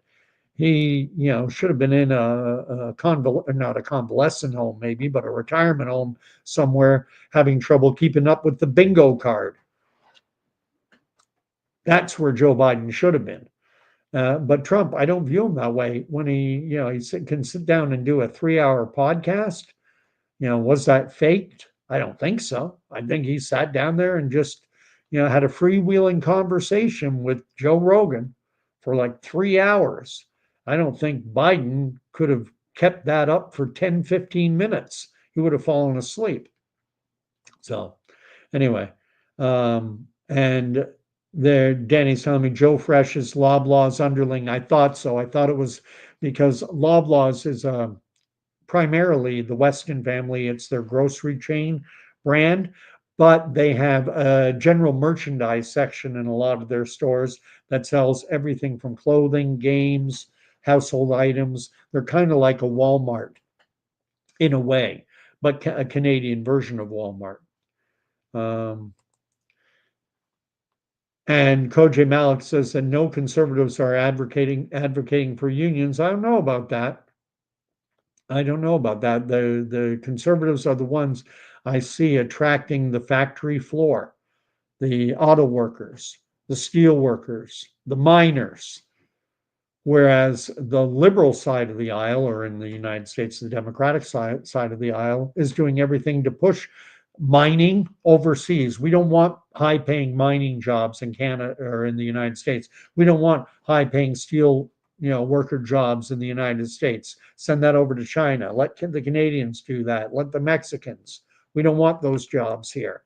He, should have been in not a convalescent home maybe, but a retirement home somewhere, having trouble keeping up with the bingo card. That's where Joe Biden should have been. But Trump, I don't view him that way. When he can sit down and do a 3-hour podcast, was that faked? I don't think so. I think he sat down there and just, had a freewheeling conversation with Joe Rogan for like 3 hours. I don't think Biden could have kept that up for 10, 15 minutes. He would have fallen asleep. So anyway, and there, Danny's telling me Joe Fresh is Loblaw's underling. I thought so. I thought it was because Loblaws is primarily the Weston family. It's their grocery chain brand, but they have a general merchandise section in a lot of their stores that sells everything from clothing, games, household items. They're kind of like a Walmart in a way, but a Canadian version of Walmart. And Koji Malik says that no conservatives are advocating for unions. I don't know about that. The conservatives are the ones I see attracting the factory floor, the auto workers, the steel workers, the miners. Whereas the liberal side of the aisle, or in the United States, the Democratic side of the aisle, is doing everything to push mining overseas. We don't want high-paying mining jobs in Canada or in the United States. We don't want high-paying steel, worker jobs in the United States. Send that over to China. Let the Canadians do that. Let the Mexicans. We don't want those jobs here.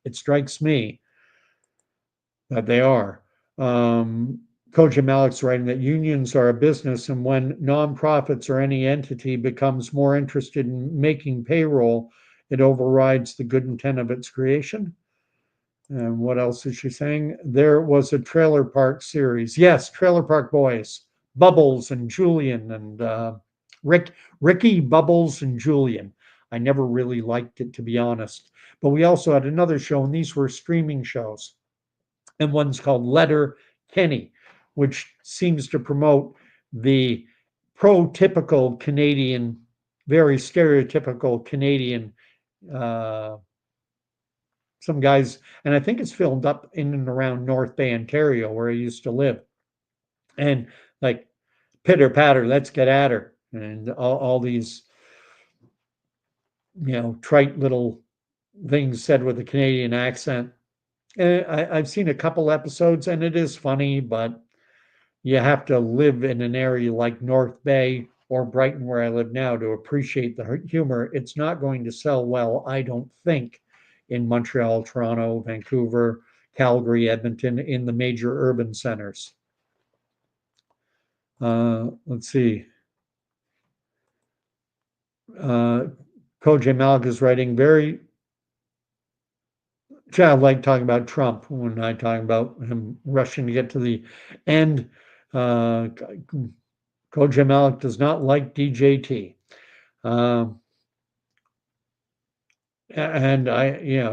It strikes me that they are. Koji Malik's writing that unions are a business, and when nonprofits or any entity becomes more interested in making payroll, it overrides the good intent of its creation. And what else is she saying? There was a Trailer Park series. Yes, Trailer Park Boys. Bubbles and Julian and Ricky, Bubbles, and Julian. I never really liked it, to be honest. But we also had another show, and these were streaming shows. And one's called Letter Kenny, which seems to promote the prototypical Canadian, very stereotypical Canadian, some guys, and I think it's filmed up in and around North Bay, Ontario, where I used to live. And like pitter patter, let's get at her, and all these trite little things said with a Canadian accent. I've seen a couple episodes, and it is funny, but you have to live in an area like North Bay or Brighton, where I live now, to appreciate the humor. It's not going to sell well, I don't think, in Montreal, Toronto, Vancouver, Calgary, Edmonton, in the major urban centers. Let's see. Koj Malik is writing very childlike, talking about Trump when I talk about him rushing to get to the end. Koj Malik does not like DJT. And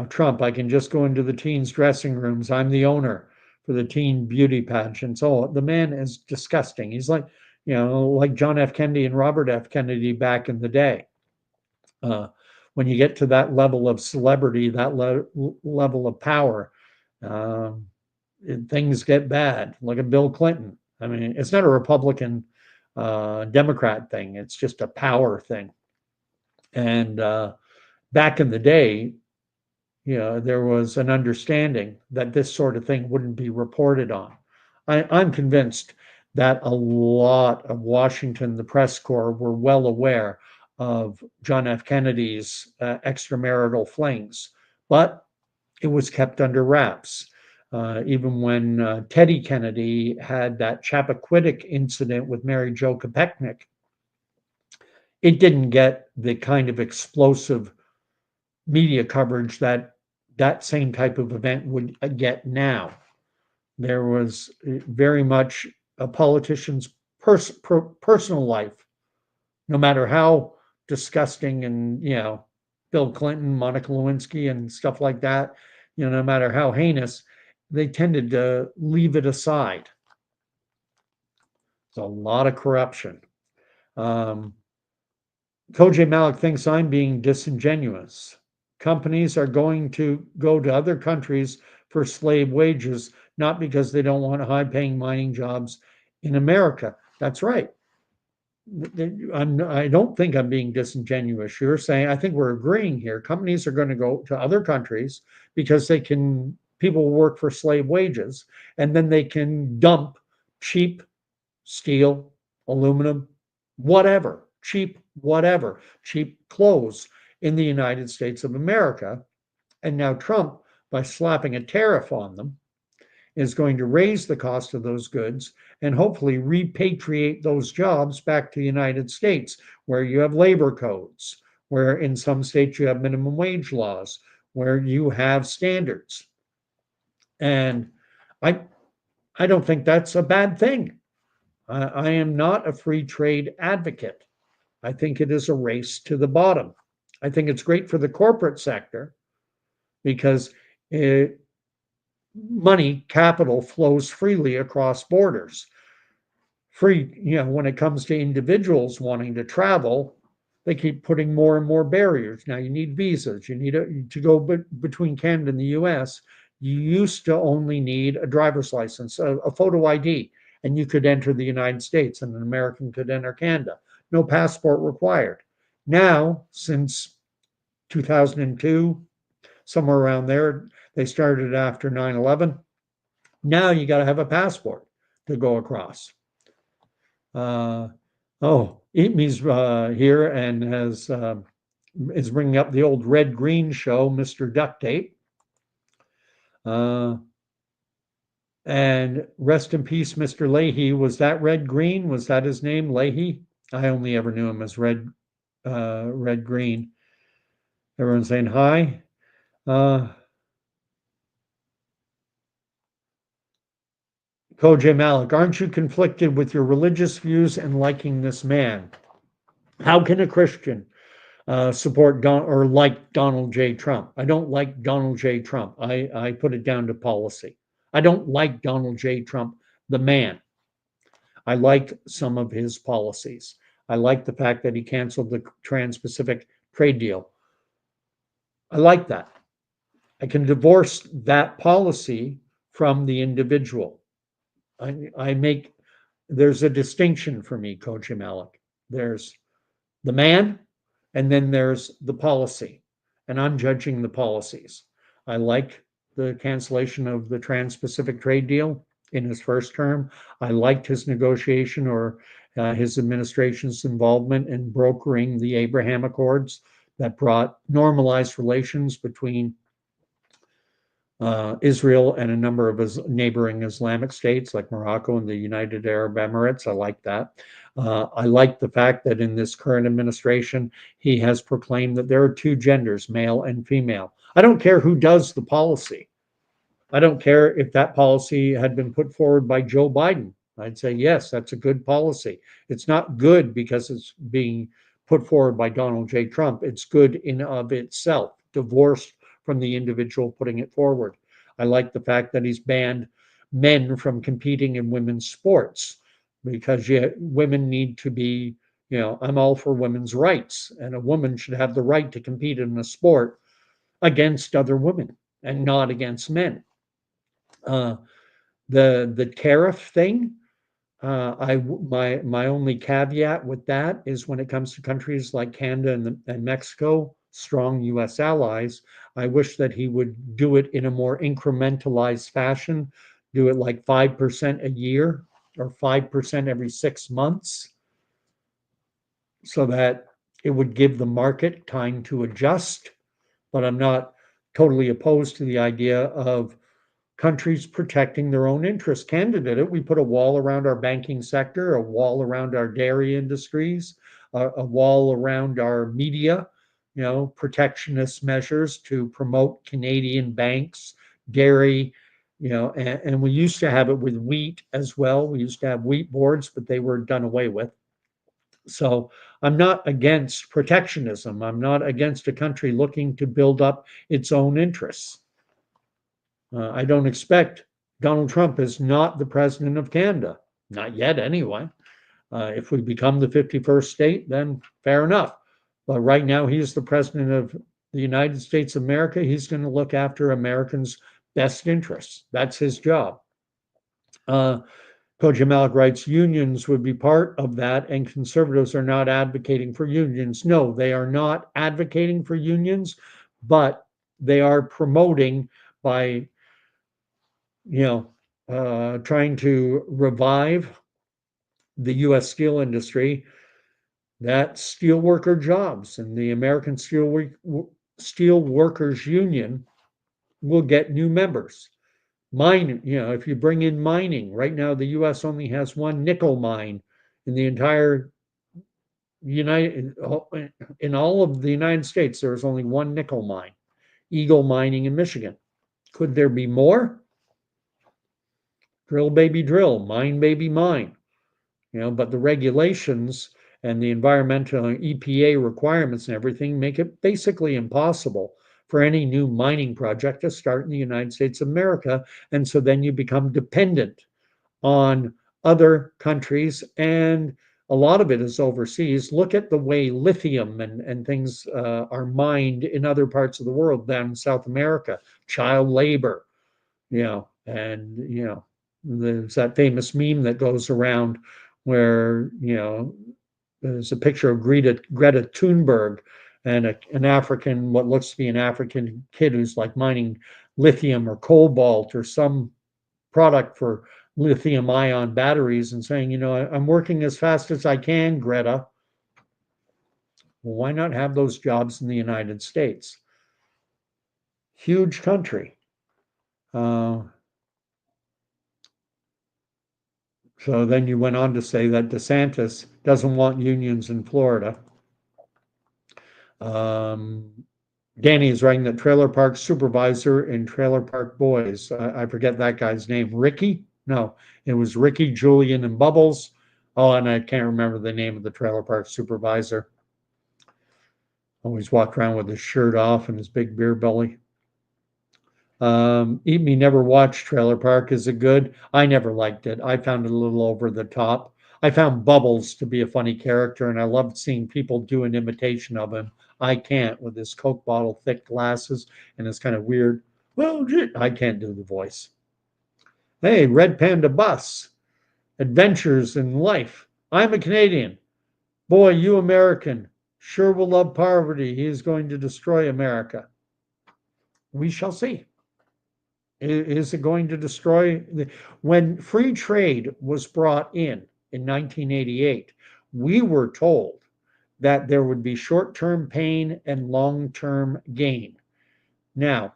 Trump, I can just go into the teens' dressing rooms. I'm the owner for the teen beauty pageants. Oh, the man is disgusting. He's like John F. Kennedy and Robert F. Kennedy back in the day. When you get to that level of celebrity, that level of power, things get bad. Look at Bill Clinton. I mean, it's not a Republican Democrat thing. It's just a power thing. And back in the day, there was an understanding that this sort of thing wouldn't be reported on. I'm convinced that a lot of Washington, the press corps, were well aware of John F. Kennedy's extramarital flings, but it was kept under wraps. Even when Teddy Kennedy had that Chappaquiddick incident with Mary Jo Kopechne, it didn't get the kind of explosive media coverage that same type of event would get now. There was very much a politician's personal life, no matter how disgusting, and Bill Clinton, Monica Lewinsky, and stuff like that, no matter how heinous, they tended to leave it aside. It's a lot of corruption. Koj Malik thinks I'm being disingenuous. Companies are going to go to other countries for slave wages, not because they don't want high paying mining jobs in America. That's right. I don't think I'm being disingenuous. You're saying, I think we're agreeing here. Companies are going to go to other countries because people work for slave wages, and then they can dump cheap steel, aluminum, whatever, cheap clothes in the United States of America. And now Trump, by slapping a tariff on them, is going to raise the cost of those goods and hopefully repatriate those jobs back to the United States, where you have labor codes, where in some states you have minimum wage laws, where you have standards. And I don't think that's a bad thing. I am not a free trade advocate. I think it is a race to the bottom. I think it's great for the corporate sector because capital flows freely across borders. When it comes to individuals wanting to travel, they keep putting more and more barriers. Now you need visas. You need to go between Canada and the US. You used to only need a driver's license, a photo ID, and you could enter the United States, and an American could enter Canada. No passport required. Now, since 2002, somewhere around there, they started after 9/11. Now you got to have a passport to go across. Eatme's here and is bringing up the old Red Green show, Mr. Duct Tape. And rest in peace, Mr. Leahy. Was that Red Green? Was that his name, Leahy? I only ever knew him as Red Green. Everyone's saying hi. Koj Malik, aren't you conflicted with your religious views and liking this man? How can a Christian support or like Donald J. Trump? I don't like Donald J. Trump. I put it down to policy. I don't like Donald J. Trump, the man. I like some of his policies. I like the fact that he canceled the Trans-Pacific trade deal. I like that. I can divorce that policy from the individual. I make there's a distinction for me, Coach Malik. There's the man, and then there's the policy. And I'm judging the policies. I like the cancellation of the Trans Pacific trade deal in his first term. I liked his negotiation or his administration's involvement in brokering the Abraham Accords that brought normalized relations between Israel and a number of his neighboring Islamic states like Morocco and the United Arab Emirates. I like that. I like the fact that in this current administration, he has proclaimed that there are two genders, male and female. I don't care who does the policy. I don't care if that policy had been put forward by Joe Biden. I'd say, yes, that's a good policy. It's not good because it's being put forward by Donald J. Trump. It's good in of itself, divorced from the individual putting it forward. I like the fact that he's banned men from competing in women's sports because women need to be, I'm all for women's rights, and a woman should have the right to compete in a sport against other women and not against men. Uh, the tariff thing, my only caveat with that is when it comes to countries like Canada and Mexico, strong U.S. allies, I wish that he would do it in a more incrementalized fashion, do it like 5% a year or 5% every 6 months, so that it would give the market time to adjust. But I'm not totally opposed to the idea of countries protecting their own interests. Canada did it. We put a wall around our banking sector, a wall around our dairy industries, a wall around our media, protectionist measures to promote Canadian banks, dairy, and we used to have it with wheat as well. We used to have wheat boards, but they were done away with. So I'm not against protectionism. I'm not against a country looking to build up its own interests. I don't expect Donald Trump is not the president of Canada, not yet anyway. If we become the 51st state, then fair enough. But right now, he's the president of the United States of America. He's going to look after Americans' best interests. That's his job. Koji Malik writes, unions would be part of that, and conservatives are not advocating for unions. No, they are not advocating for unions, but they are promoting by trying to revive the U.S. steel industry, that steel worker jobs, and the American Steel Workers Union will get new members. Mine, if you bring in mining, right now the U.S. only has one nickel mine in the entire in all of the United States. There is only one nickel mine, Eagle Mining in Michigan. Could there be more? Drill, baby, drill, mine, baby, mine. But the regulations and the environmental EPA requirements and everything make it basically impossible for any new mining project to start in the United States of America. And so then you become dependent on other countries, and a lot of it is overseas. Look at the way lithium and things are mined in other parts of the world than South America, child labor, and there's that famous meme that goes around where there's a picture of Greta Thunberg and an African, what looks to be an African kid who's like mining lithium or cobalt or some product for lithium ion batteries and saying, I'm working as fast as I can, Greta. Well, why not have those jobs in the United States? Huge country. So then you went on to say that DeSantis doesn't want unions in Florida. Danny is writing that trailer park supervisor in Trailer Park Boys. I forget that guy's name. Ricky? No, it was Ricky, Julian, and Bubbles. Oh, and I can't remember the name of the trailer park supervisor. Always walked around with his shirt off and his big beer belly. Eat Me never watched Trailer Park. Is it good? I never liked it. I found it a little over the top. I found Bubbles to be a funny character, and I loved seeing people do an imitation of him. I can't with his Coke bottle thick glasses and his kind of weird, well, I can't do the voice. Hey, Red Panda Bus. adventures in life. I'm a Canadian. Boy, you American sure will love poverty. He is going to destroy America. We shall see. Is it going to destroy? When free trade was brought in 1988, we were told that there would be short-term pain and long-term gain. Now,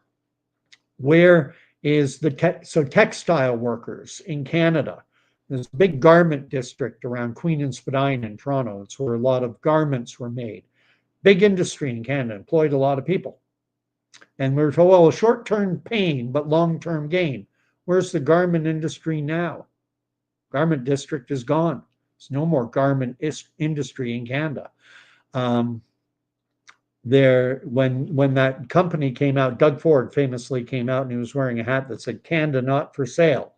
where is so textile workers in Canada? There's a big garment district around Queen and Spadina in Toronto. It's where a lot of garments were made. Big industry in Canada, employed a lot of people. And we were told, well, short-term pain, but long-term gain. Where's the garment industry now? Garment district is gone. There's no more garment industry in Canada. When that company came out, Doug Ford famously came out and he was wearing a hat that said Canada not for sale.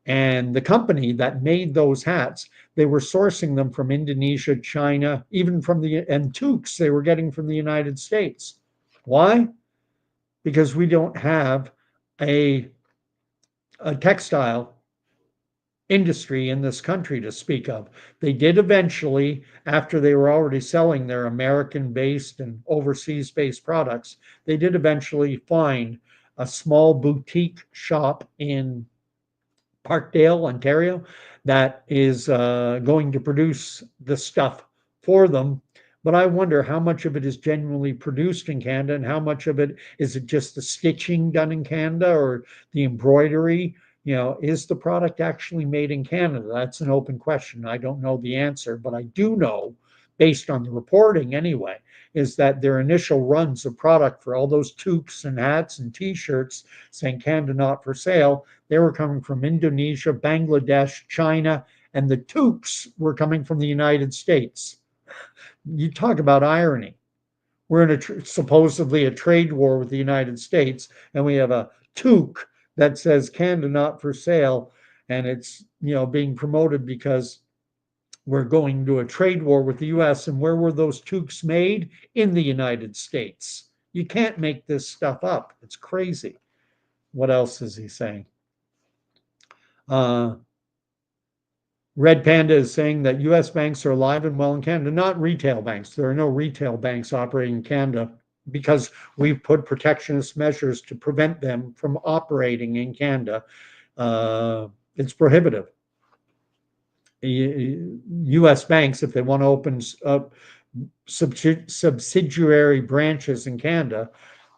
And the company that made those hats, they were sourcing them from Indonesia, China, even and toques they were getting from the United States. Why? Because we don't have a textile industry in this country to speak of. They did eventually, after they were already selling their American-based and overseas-based products, they did eventually find a small boutique shop in Parkdale, Ontario, that is going to produce the stuff for them. But I wonder how much of it is genuinely produced in Canada and how much of it is it just the stitching done in Canada or the embroidery? Is the product actually made in Canada? That's an open question. I don't know the answer, but I do know, based on the reporting anyway, is that their initial runs of product for all those toques and hats and t-shirts saying Canada not for sale, they were coming from Indonesia, Bangladesh, China, and the toques were coming from the United States. You talk about irony. We're in supposedly a trade war with the United States, and we have a toque that says Canada not for sale, and it's being promoted because we're going to a trade war with the US. And where were those toques made? In the United States. You can't make this stuff up. It's crazy. What else is he saying? Red Panda is saying that US banks are alive and well in Canada, not retail banks. There are no retail banks operating in Canada because we've put protectionist measures to prevent them from operating in Canada. It's prohibitive. US banks, if they want to open up subsidiary branches in Canada,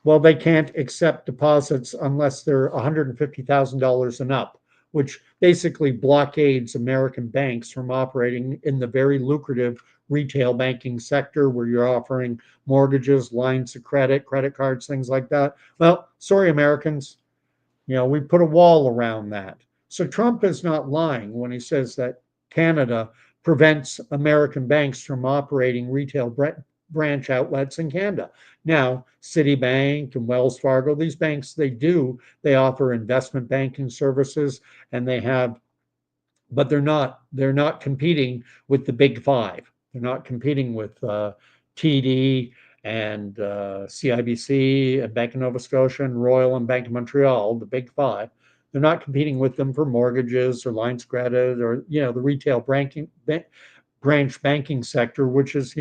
well, they can't accept deposits unless they're $150,000 and up, which basically blockades American banks from operating in the very lucrative retail banking sector where you're offering mortgages, lines of credit, credit cards, things like that. Well, sorry, Americans, we put a wall around that. So Trump is not lying when he says that Canada prevents American banks from operating retail branch outlets in Canada. Now, Citibank and Wells Fargo, these banks, they offer investment banking services, and but they're not competing with the big five. They're not competing with TD and CIBC and Bank of Nova Scotia and Royal and Bank of Montreal, the big five. They're not competing with them for mortgages or lines of credit or the retail branch banking sector, which is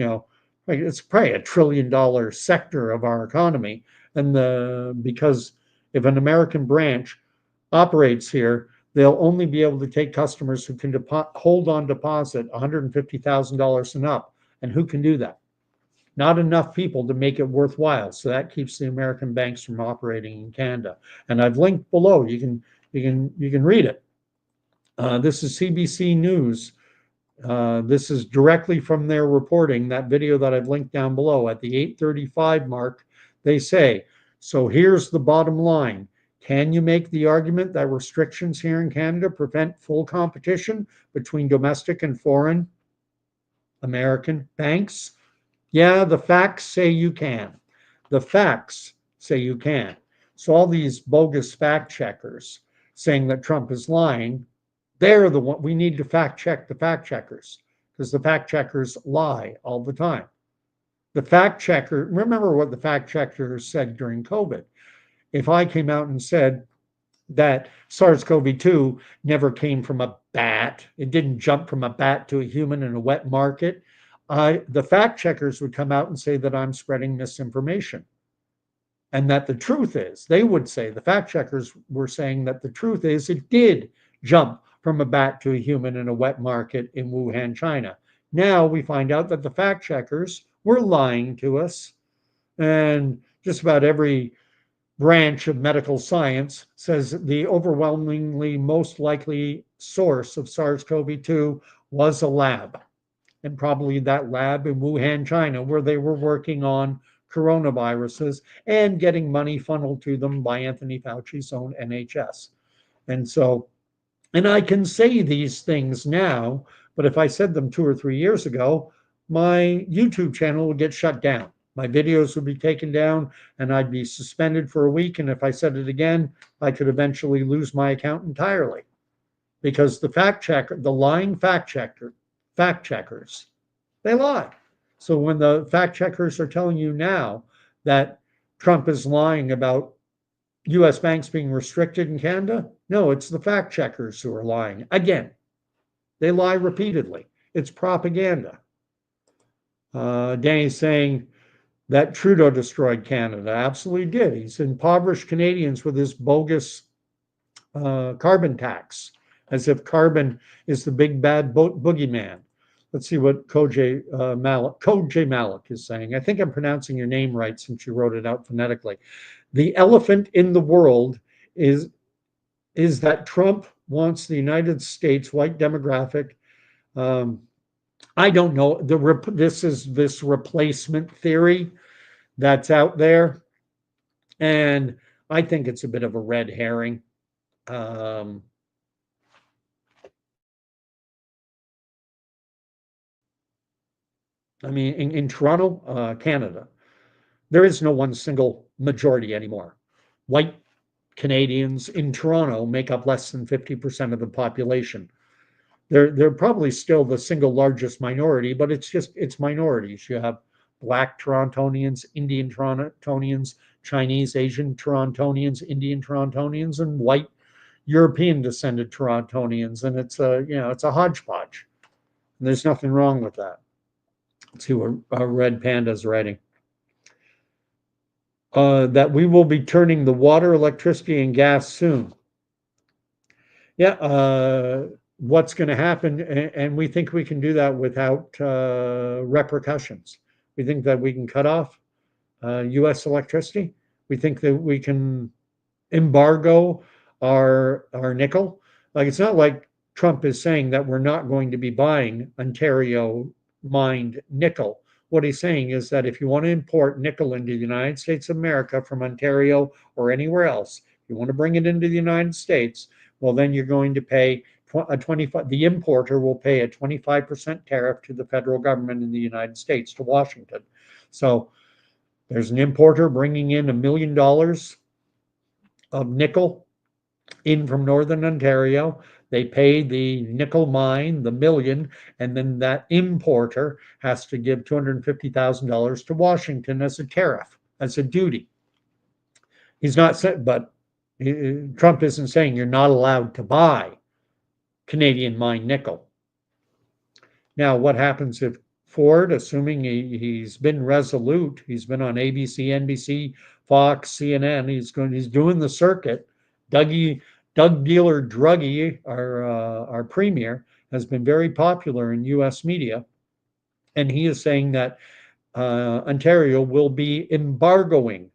it's probably $1 trillion sector of our economy. And because if an American branch operates here, they'll only be able to take customers who can hold on deposit $150,000 and up. And who can do that? Not enough people to make it worthwhile. So that keeps the American banks from operating in Canada. And I've linked below. You can read it. This is CBC News. This is directly from their reporting, that video that I've linked down below. At the 8:35 mark, they say, so here's the bottom line. Can you make the argument that restrictions here in Canada prevent full competition between domestic and foreign American banks? Yeah, the facts say you can. The facts say you can. So all these bogus fact checkers saying that Trump is lying, they're the one we need to fact check the fact checkers, because the fact checkers lie all the time. The fact checker, remember what the fact checkers said during COVID. If I came out and said that SARS-CoV-2 never came from a bat. It didn't jump from a bat to a human in a wet market. The fact checkers would come out and say that I'm spreading misinformation. And that the truth is, they would say, the fact checkers were saying that the truth is it did jump from a bat to a human in a wet market in Wuhan, China. Now we find out that the fact checkers were lying to us. And just about every branch of medical science says the overwhelmingly most likely source of SARS-CoV-2 was a lab, and probably that lab in Wuhan, China, where they were working on coronaviruses and getting money funneled to them by Anthony Fauci's own NHS. And so, and I can say these things now, but if I said them 2 or 3 years ago, my YouTube channel would get shut down. My videos would be taken down and I'd be suspended for a week. And if I said it again, I could eventually lose my account entirely because the lying fact checkers, they lie. So when the fact checkers are telling you now that Trump is lying about US banks being restricted in Canada, no, it's the fact checkers who are lying. Again, they lie repeatedly. It's propaganda. Danny's saying that Trudeau destroyed Canada. Absolutely did. He's impoverished Canadians with his bogus carbon tax, as if carbon is the big bad boogeyman. Let's see what Code Malik is saying. I think I'm pronouncing your name right since you wrote it out phonetically. The elephant in the world is that Trump wants the United States white demographic. I don't know. This replacement theory that's out there, and I think it's a bit of a red herring. I mean, in Toronto, Canada, there is no one single majority anymore. White Canadians in Toronto make up less than 50% of the population. They're probably still the single largest minority, but it's minorities. You have Black Torontonians, Indian Torontonians, Chinese, Asian Torontonians, Indian Torontonians, and white European descended Torontonians, and it's a hodgepodge. And there's nothing wrong with that. Let's see what Red Panda's writing. That we will be turning the water, electricity, and gas soon. Yeah, what's going to happen? And we think we can do that without repercussions. We think that we can cut off U.S. electricity. We think that we can embargo our nickel. Like, it's not like Trump is saying that we're not going to be buying Ontario mined nickel. What he's saying is that if you want to import nickel into the United States of America from Ontario or anywhere else, you want to bring it into the United States, well, then you're going to pay the importer will pay a 25% tariff to the federal government in the United States, to Washington. So there's an importer bringing in $1 million of nickel in from Northern Ontario. They pay the nickel mine the million, and then that importer has to give $250,000 to Washington as a tariff, as a duty. He's not saying, but Trump isn't saying you're not allowed to buy Canadian mined nickel. Now, what happens if Ford, assuming he's been resolute, he's been on ABC, NBC, Fox, CNN, he's doing the circuit. Doug Dealer Druggy, our premier, has been very popular in U.S. media, and he is saying that Ontario will be embargoing,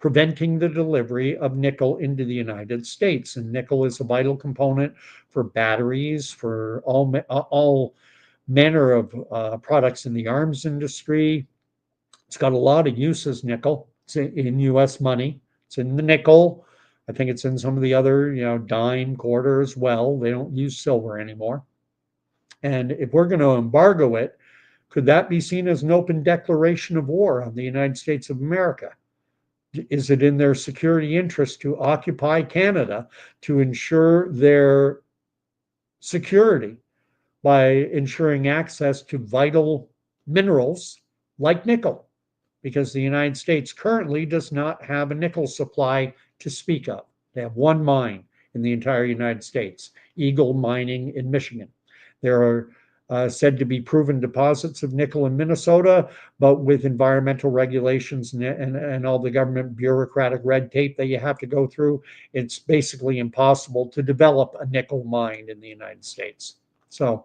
preventing the delivery of nickel into the United States. And nickel is a vital component for batteries, for all manner of products in the arms industry. It's got a lot of uses, nickel. It's in U.S. money. It's in the nickel. I think it's in some of the other, dime, quarter as well. They don't use silver anymore. And if we're going to embargo it, could that be seen as an open declaration of war on the United States of America? Is it in their security interest to occupy Canada to ensure their security by ensuring access to vital minerals like nickel? Because the United States currently does not have a nickel supply to speak of. They have one mine in the entire United States, Eagle Mining in Michigan. There are said to be proven deposits of nickel in Minnesota, but with environmental regulations and all the government bureaucratic red tape that you have to go through, it's basically impossible to develop a nickel mine in the United States. So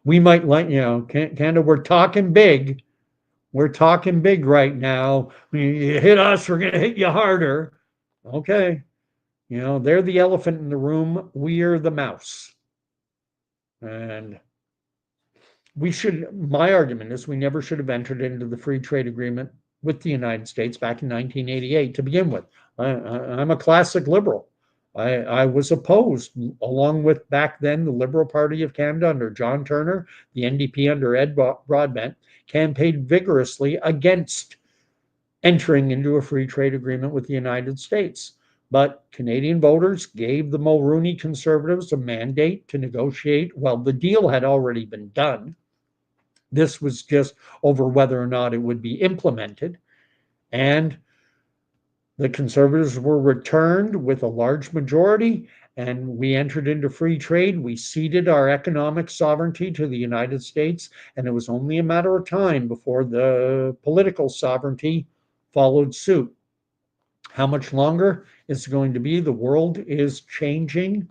we might like, Canada, we're talking big. We're talking big right now. You hit us, we're going to hit you harder. Okay. They're the elephant in the room. We're the mouse. And my argument is we never should have entered into the free trade agreement with the United States back in 1988 to begin with. I'm a classic liberal. I was opposed, along with back then the Liberal Party of Canada under John Turner, the NDP under Ed Broadbent, campaigned vigorously against entering into a free trade agreement with the United States. But Canadian voters gave the Mulroney Conservatives a mandate to negotiate. Well, the deal had already been done. This was just over whether or not it would be implemented. And the Conservatives were returned with a large majority, and we entered into free trade. We ceded our economic sovereignty to the United States, and it was only a matter of time before the political sovereignty followed suit. How much longer is it going to be? The world is changing.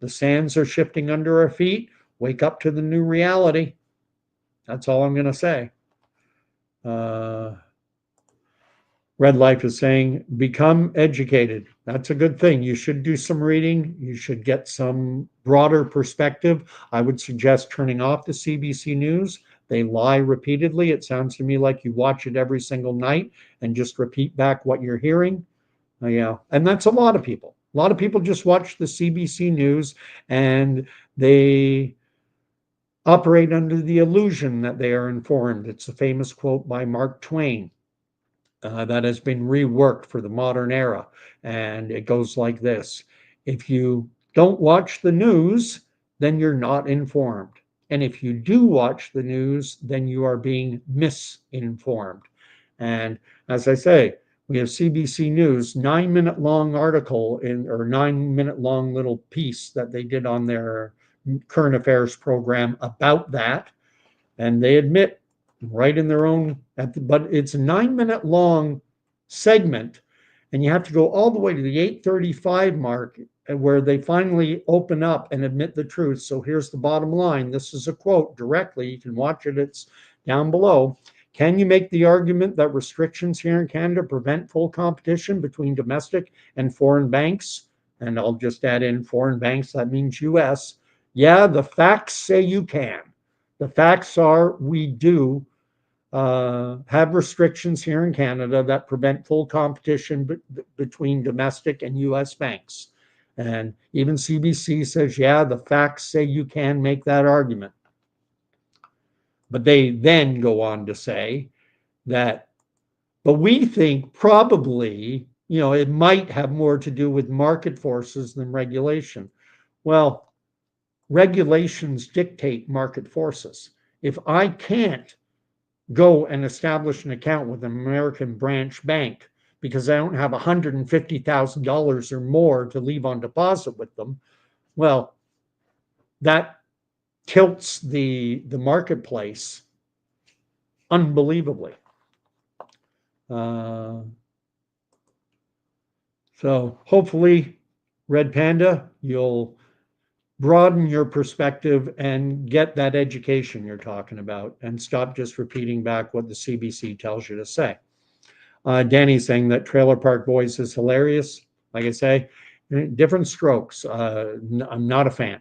The sands are shifting under our feet. Wake up to the new reality. That's all I'm going to say. Red Life is saying, become educated. That's a good thing. You should do some reading. You should get some broader perspective. I would suggest turning off the CBC News. They lie repeatedly. It sounds to me like you watch it every single night and just repeat back what you're hearing. Yeah, and that's a lot of people. A lot of people just watch the CBC News and they operate under the illusion that they are informed. It's a famous quote by Mark Twain that has been reworked for the modern era. And it goes like this: if you don't watch the news, then you're not informed. And if you do watch the news, then you are being misinformed. And as I say, we have CBC News, 9-minute long article or 9-minute long little piece that they did on their current affairs program about that. And they admit right in their own, but it's a 9-minute long segment. And you have to go all the way to the 8:35 mark where they finally open up and admit the truth. So here's the bottom line. This is a quote directly. You can watch it. It's down below. Can you make the argument that restrictions here in Canada prevent full competition between domestic and foreign banks? And I'll just add in foreign banks, that means US. Yeah, the facts say you can. The facts are we do have restrictions here in Canada that prevent full competition between domestic and US banks. And even CBC says, yeah, the facts say you can make that argument. But they then go on to say that, but we think probably, it might have more to do with market forces than regulation. Well, regulations dictate market forces. If I can't go and establish an account with an American branch bank because I don't have $150,000 or more to leave on deposit with them, well, that tilts the marketplace unbelievably. So hopefully, Red Panda, you'll broaden your perspective and get that education you're talking about and stop just repeating back what the CBC tells you to say. Danny's saying that Trailer Park Boys is hilarious. Like I say, different strokes. I'm not a fan.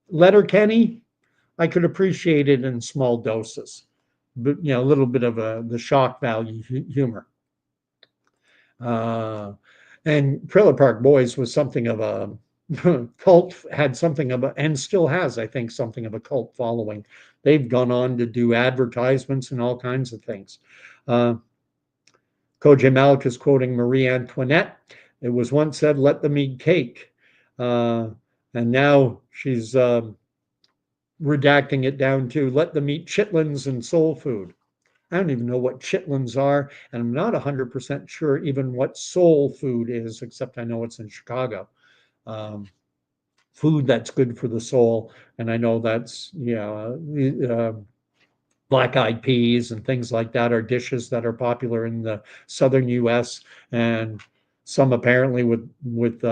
Letterkenny, I could appreciate it in small doses, but a little bit of the shock value humor. And Trailer Park Boys was something of a cult, had something of a, and still has, I think, something of a cult following. They've gone on to do advertisements and all kinds of things. Koji Malik is quoting Marie Antoinette. It was once said, let them eat cake. And now she's redacting it down to let them eat chitlins and soul food. I don't even know what chitlins are, and I'm not 100% sure even what soul food is, except I know it's in Chicago. food that's good for the soul. And I know that's, black-eyed peas and things like that are dishes that are popular in the southern U.S. and some apparently with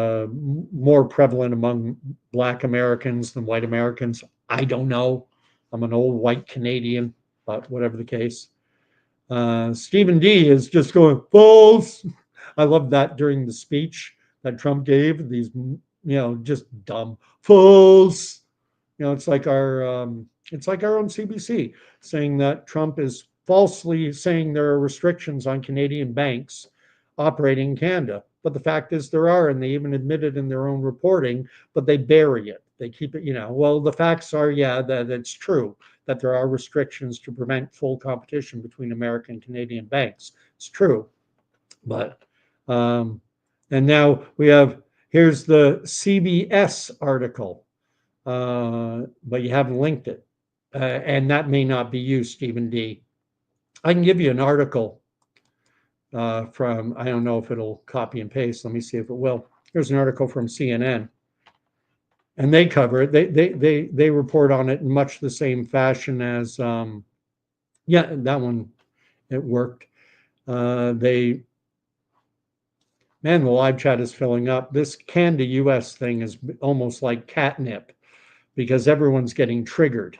more prevalent among Black Americans than white Americans. I don't know. I'm an old white Canadian, but whatever the case. Stephen D is just going false. I love that during the speech that Trump gave. These, just dumb false. It's like our own CBC saying that Trump is falsely saying there are restrictions on Canadian banks operating in Canada. But the fact is there are, and they even admit it in their own reporting, but they bury it. They keep it, well, the facts are, yeah, that it's true that there are restrictions to prevent full competition between American and Canadian banks. It's true. But, and now here's the CBS article, but you haven't linked it. And that may not be you, Stephen D. I can give you an article from, I don't know if it'll copy and paste. Let me see if it will. Here's an article from CNN. And they cover it. They report on it in much the same fashion as, yeah, that one, it worked. Man, the live chat is filling up. This Canada US thing is almost like catnip because everyone's getting triggered.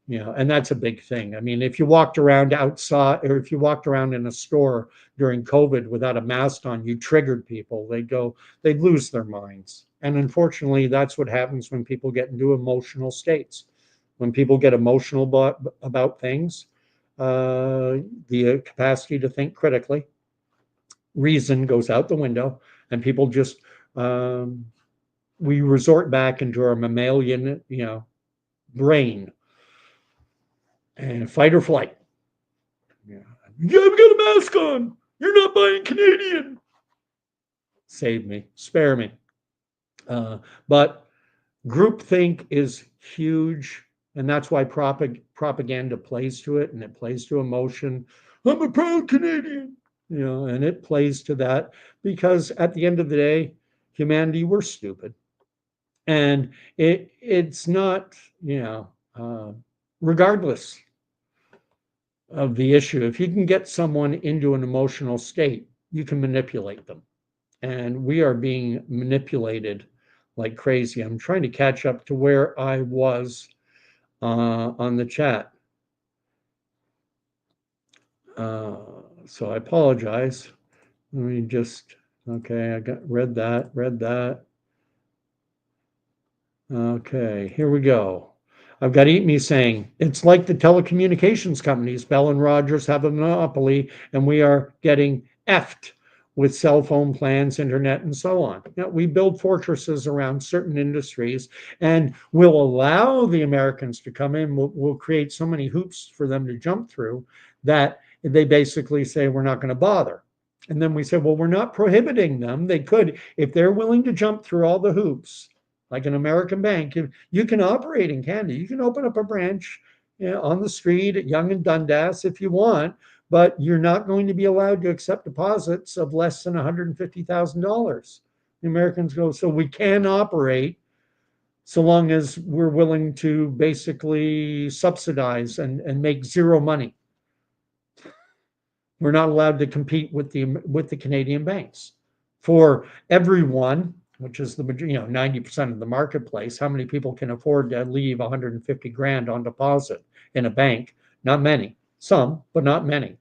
And that's a big thing. I mean, if you walked around outside or if you walked around in a store during COVID without a mask on, you triggered people. They'd lose their minds. And unfortunately, that's what happens when people get into emotional states. When people get emotional about things, the capacity to think critically, reason goes out the window, and people just, we resort back into our mammalian, brain. And fight or flight. Yeah. You haven't got a mask on. You're not buying Canadian. Save me. Spare me. But groupthink is huge. And that's why propaganda plays to it, and it plays to emotion. I'm a proud Canadian. And it plays to that because at the end of the day, humanity, we're stupid. And it's not, regardless of the issue. If you can get someone into an emotional state, you can manipulate them. And we are being manipulated like crazy. I'm trying to catch up to where I was on the chat. So I apologize. Let me just, okay, I read that. Okay, here we go. I've got Eat Me saying, it's like the telecommunications companies. Bell and Rogers have a monopoly, and we are getting effed with cell phone plans, internet, and so on. We build fortresses around certain industries, and we'll allow the Americans to come in. We'll create so many hoops for them to jump through that they basically say, we're not going to bother. And then we say, well, we're not prohibiting them. They could, if they're willing to jump through all the hoops, like an American bank, you can operate in Canada. You can open up a branch on the street at Yonge and Dundas if you want, but you're not going to be allowed to accept deposits of less than $150,000. The Americans go, so we can operate so long as we're willing to basically subsidize and make zero money. We're not allowed to compete with the Canadian banks. For everyone, which is the 90% of the marketplace, how many people can afford to leave 150 grand on deposit in a bank? Not many. Some, but not many.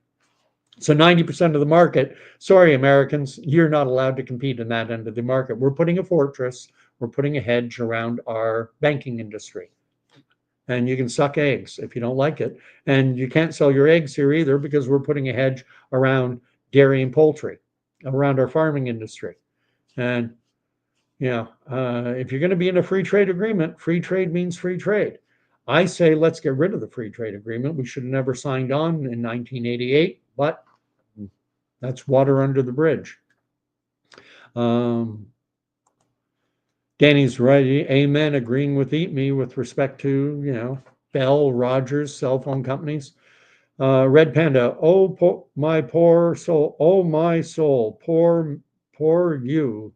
So 90% of the market, sorry, Americans, you're not allowed to compete in that end of the market. We're putting a fortress, we're putting a hedge around our banking industry. And you can suck eggs if you don't like it. And you can't sell your eggs here either because we're putting a hedge around dairy and poultry, around our farming industry. And if you're going to be in a free trade agreement, free trade means free trade. I say let's get rid of the free trade agreement. We should have never signed on in 1988, but that's water under the bridge. Danny's right. Amen. Agreeing with Eat Me with respect to, Bell, Rogers, cell phone companies. Red Panda. Oh, my poor soul. Oh, my soul. Poor you.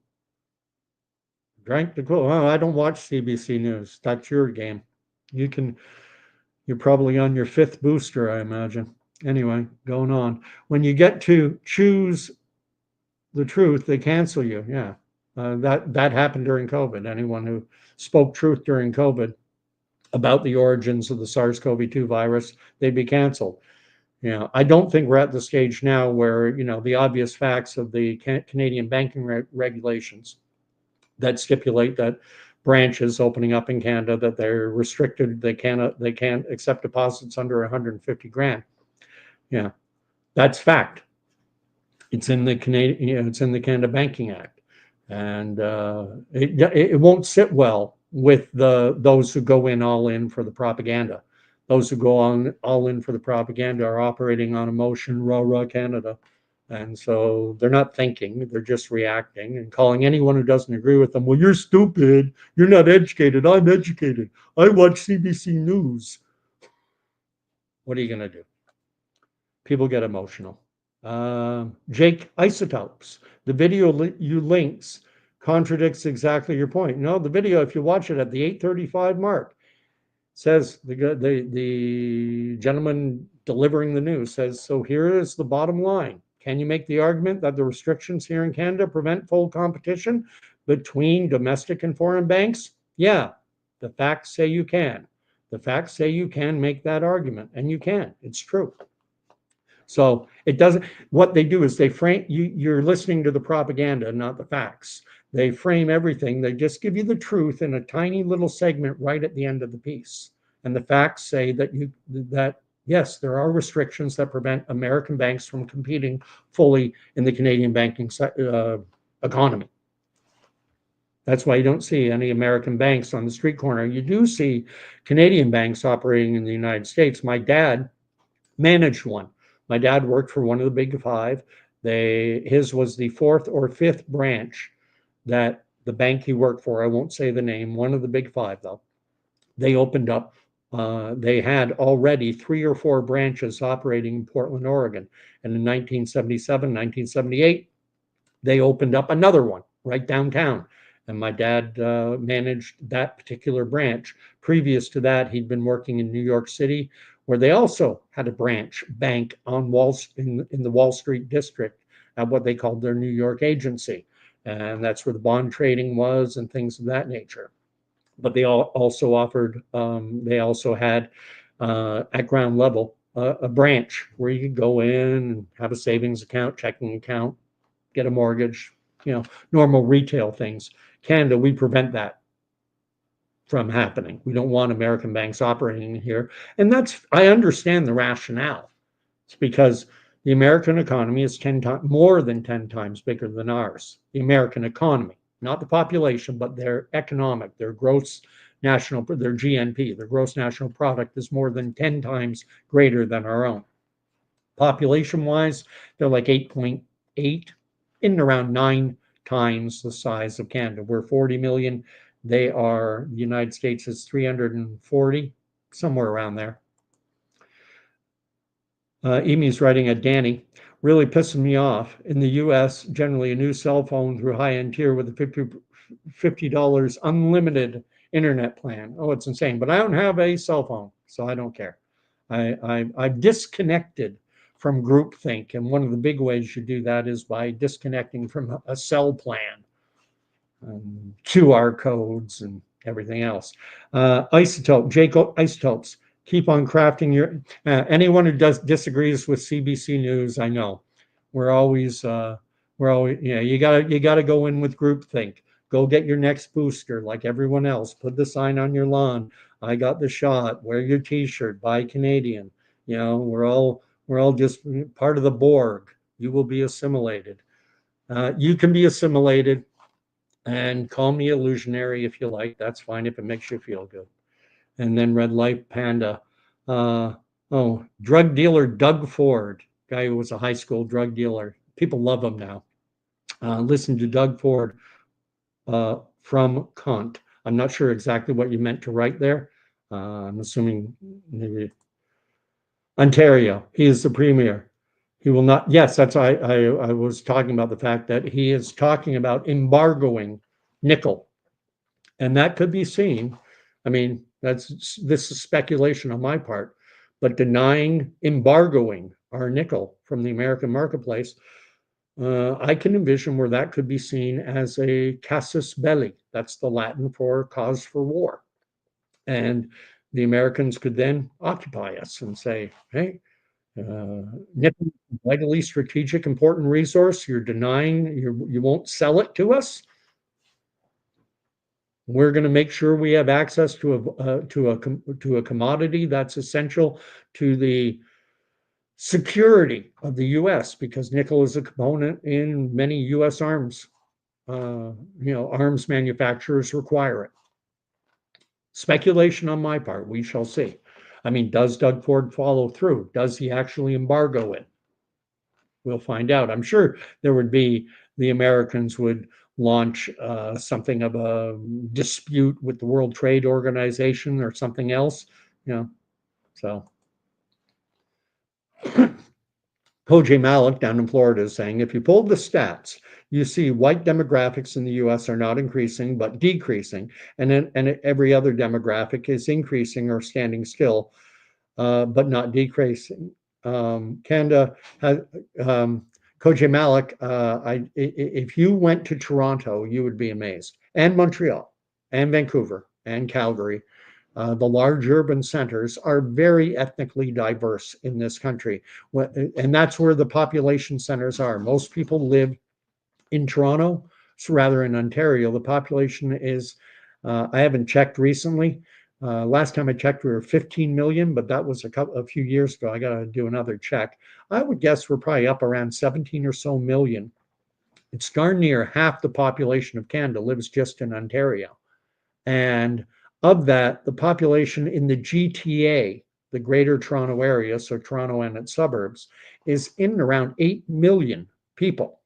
Drank the Kool. Oh, I don't watch CBC News. That's your game. You can. You're probably on your fifth booster, I imagine. Anyway, going on. When you get to choose the truth, they cancel you. Yeah, that happened during COVID. Anyone who spoke truth during COVID about the origins of the SARS-CoV-2 virus, they'd be canceled. I don't think we're at the stage now where the obvious facts of the Canadian banking regulations that stipulate that branches opening up in Canada, that they're restricted, they can't accept deposits under 150 grand. Yeah, that's fact. It's in the Canadian, it's in the Canada Banking Act, and it won't sit well with those who go in all in for the propaganda. Those who go on all in for the propaganda are operating on emotion, rah rah Canada, and so they're not thinking; they're just reacting and calling anyone who doesn't agree with them. Well, you're stupid. You're not educated. I'm educated. I watch CBC News. What are you going to do? People get emotional. Jake Isotopes, the video you links contradicts exactly your point. No, the video, if you watch it at the 8:35 mark, says the gentleman delivering the news says, so here is the bottom line. Can you make the argument that the restrictions here in Canada prevent full competition between domestic and foreign banks? Yeah, the facts say you can. The facts say you can make that argument, and you can. It's true. So it doesn't, what they do is they frame you're listening to the propaganda, not the facts. They frame everything. They just give you the truth in a tiny little segment right at the end of the piece. And the facts say that yes, there are restrictions that prevent American banks from competing fully in the Canadian banking economy. That's why you don't see any American banks on the street corner. You do see Canadian banks operating in the United States. My dad managed one. My dad worked for one of the big five. His was the fourth or fifth branch that the bank he worked for, I won't say the name, one of the big five though, they opened up. They had already 3 or 4 branches operating in Portland, Oregon. And in 1977, 1978, they opened up another one right downtown. And my dad managed that particular branch. Previous to that, he'd been working in New York City, where they also had a branch bank on in the Wall Street district at what they called their New York agency. And that's where the bond trading was and things of that nature. But they also offered, they also had at ground level a branch where you could go in and have a savings account, checking account, get a mortgage, normal retail things. Canada, we prevent that from happening. We don't want American banks operating here. And I understand the rationale. It's because the American economy is more than 10 times bigger than ours. The American economy, not the population, but their economic, their their GNP, their gross national product is more than 10 times greater than our own. Population-wise, they're like 8.8, in around 9 times the size of Canada. We're 40 million. The United States is 340, somewhere around there. Amy's writing at Danny, really pissing me off. In the US, generally a new cell phone through high-end tier with a $50 unlimited internet plan. Oh, it's insane. But I don't have a cell phone, so I don't care. I've disconnected from groupthink, and one of the big ways you do that is by disconnecting from a cell plan, QR codes, and everything else. Isotopes. Keep on crafting your. Anyone who disagrees with CBC News, I know, we're always. You gotta go in with groupthink. Go get your next booster like everyone else. Put the sign on your lawn. I got the shot. Wear your T-shirt. Buy Canadian. We're all just part of the Borg. You will be assimilated. You can be assimilated, and call me illusionary if you like. That's fine if it makes you feel good. And then Red Light Panda. Drug dealer Doug Ford, guy who was a high school drug dealer. People love him now. Listen to Doug Ford from Kant. I'm not sure exactly what you meant to write there. I'm assuming maybe Ontario. He is the premier. He will not. Yes, that's I was talking about the fact that he is talking about embargoing nickel And that could be seen. I mean, this is speculation on my part, but denying embargoing our nickel from the American marketplace, I can envision where that could be seen as a casus belli. That's the Latin for cause for war. And the Americans could then occupy us and say, hey, nickel, vitally strategic, important resource. You're denying, you won't sell it to us. We're going to make sure we have access to a commodity that's essential to the security of the U.S. because nickel is a component in many U.S. arms. Arms manufacturers require it. Speculation on my part. We shall see. I mean, does Doug Ford follow through? Does he actually embargo it? We'll find out. I'm sure the Americans would launch something of a dispute with the World Trade Organization or something else, so Koji Malik down in Florida is saying, if you pull the stats, you see white demographics in the US are not increasing, but decreasing. And every other demographic is increasing or standing still, but not decreasing. Canada has, Koji Malik, if you went to Toronto, you would be amazed, and Montreal, and Vancouver, and Calgary. The large urban centers are very ethnically diverse in this country. And that's where the population centers are. Most people live in Toronto, so rather in Ontario. The population is, I haven't checked recently. Last time I checked, we were 15 million, but that was a few years ago. I got to do another check. I would guess we're probably up around 17 or so million. It's darn near half the population of Canada lives just in Ontario. And of that, the population in the GTA, the Greater Toronto Area, so Toronto and its suburbs, is in and around 8 million people.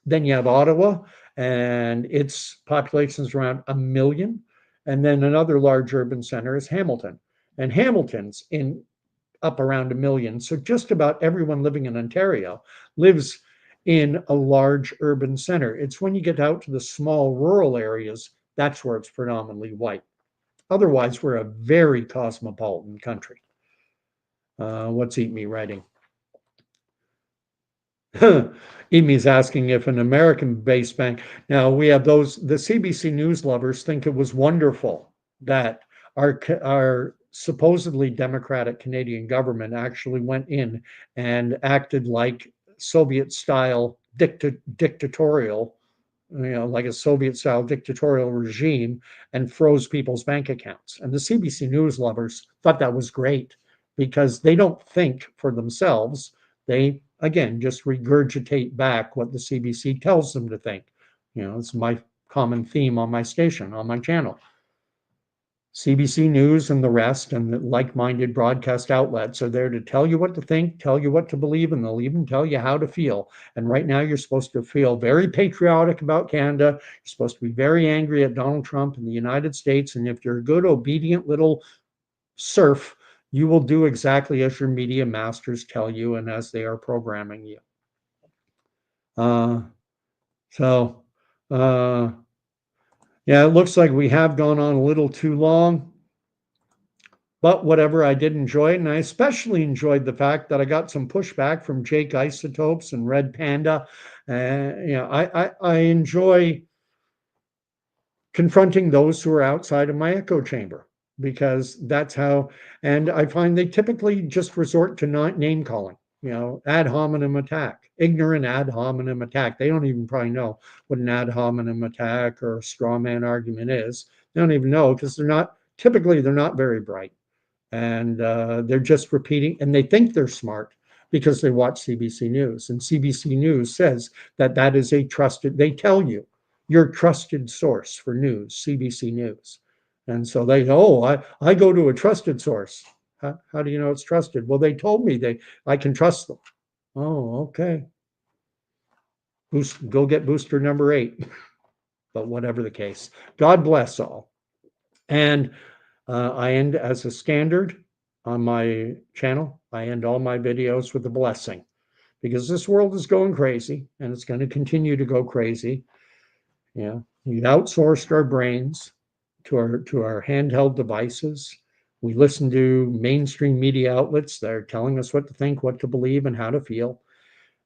Then you have Ottawa, and its population is around 1 million. And then another large urban center is Hamilton. And Hamilton's in up around 1 million. So just about everyone living in Ontario lives in a large urban center. It's when you get out to the small rural areas, that's where it's predominantly white. Otherwise, we're a very cosmopolitan country. What's Eat Me writing? Amy's asking if an American-based bank. Now we have those. The CBC News lovers think it was wonderful that our supposedly democratic Canadian government actually went in and acted like Soviet-style dictatorial, like a Soviet-style dictatorial regime, and froze people's bank accounts. And the CBC News lovers thought that was great because they don't think for themselves. They, again, just regurgitate back what the CBC tells them to think. It's my common theme on my station, on my channel. CBC News and the rest and the like-minded broadcast outlets are there to tell you what to think, tell you what to believe, and they'll even tell you how to feel. And right now you're supposed to feel very patriotic about Canada. You're supposed to be very angry at Donald Trump and the United States. And if you're a good, obedient little serf, you will do exactly as your media masters tell you and as they are programming you. Yeah, it looks like we have gone on a little too long, but whatever, I did enjoy it. And I especially enjoyed the fact that I got some pushback from Jake Isotopes and Red Panda. I enjoy confronting those who are outside of my echo chamber because that's how, and I find they typically just resort to not name calling, ad hominem attack, ignorant ad hominem attack. They don't even probably know what an ad hominem attack or a straw man argument is. They don't even know because they're not very bright. And they're just repeating, and they think they're smart because they watch CBC News. And CBC News says that is a trusted, they tell you, your trusted source for news, CBC News. And so they go, I go to a trusted source. How do you know it's trusted? Well, they told me I can trust them. Oh, okay. Go get booster number 8. But whatever the case, God bless all. And I end as a standard on my channel. I end all my videos with a blessing because this world is going crazy and it's going to continue to go crazy. You outsourced our brains. our handheld devices. We listen to mainstream media outlets that are telling us what to think, what to believe, and how to feel.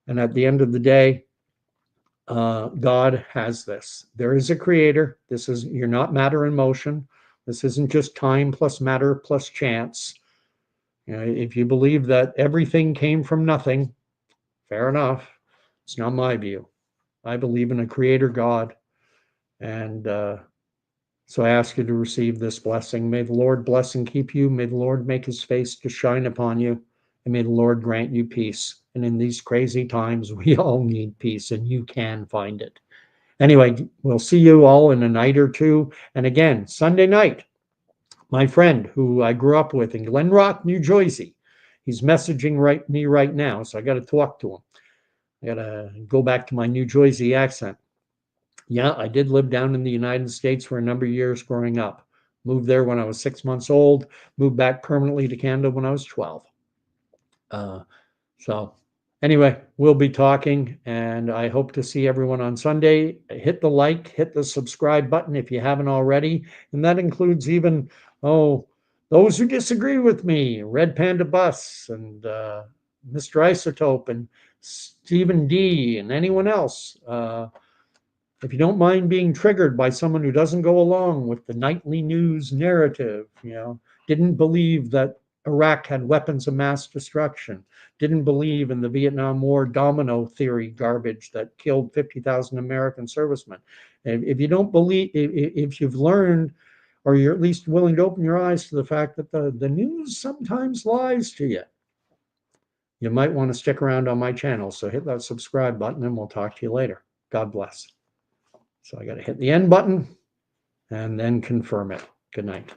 And at the end of the day, God has this. There is a creator. This is, you're not matter in motion. This isn't just time plus matter plus chance. You know, if you believe that everything came from nothing, fair enough. It's not my view. I believe in a creator God. And so I ask you to receive this blessing. May the Lord bless and keep you. May the Lord make his face to shine upon you. And may the Lord grant you peace. And in these crazy times, we all need peace, and you can find it. Anyway, we'll see you all in a night or two. And again, Sunday night, my friend who I grew up with in Glen Rock, New Jersey, he's messaging me right now. So I got to talk to him. I got to go back to my New Jersey accent. Yeah, I did live down in the United States for a number of years growing up. Moved there when I was 6 months old, moved back permanently to Canada when I was 12. Uh, so anyway, we'll be talking, and I hope to see everyone on Sunday. Hit the like, hit the subscribe button if you haven't already. And that includes even, those who disagree with me, Red Panda Bus and Mr. Isotope and Stephen D and anyone else. If you don't mind being triggered by someone who doesn't go along with the nightly news narrative, didn't believe that Iraq had weapons of mass destruction, didn't believe in the Vietnam War domino theory garbage that killed 50,000 American servicemen. If you don't believe, if you've learned, or you're at least willing to open your eyes to the fact that the news sometimes lies to you, you might want to stick around on my channel. So hit that subscribe button and we'll talk to you later. God bless. So I got to hit the end button and then confirm it. Good night.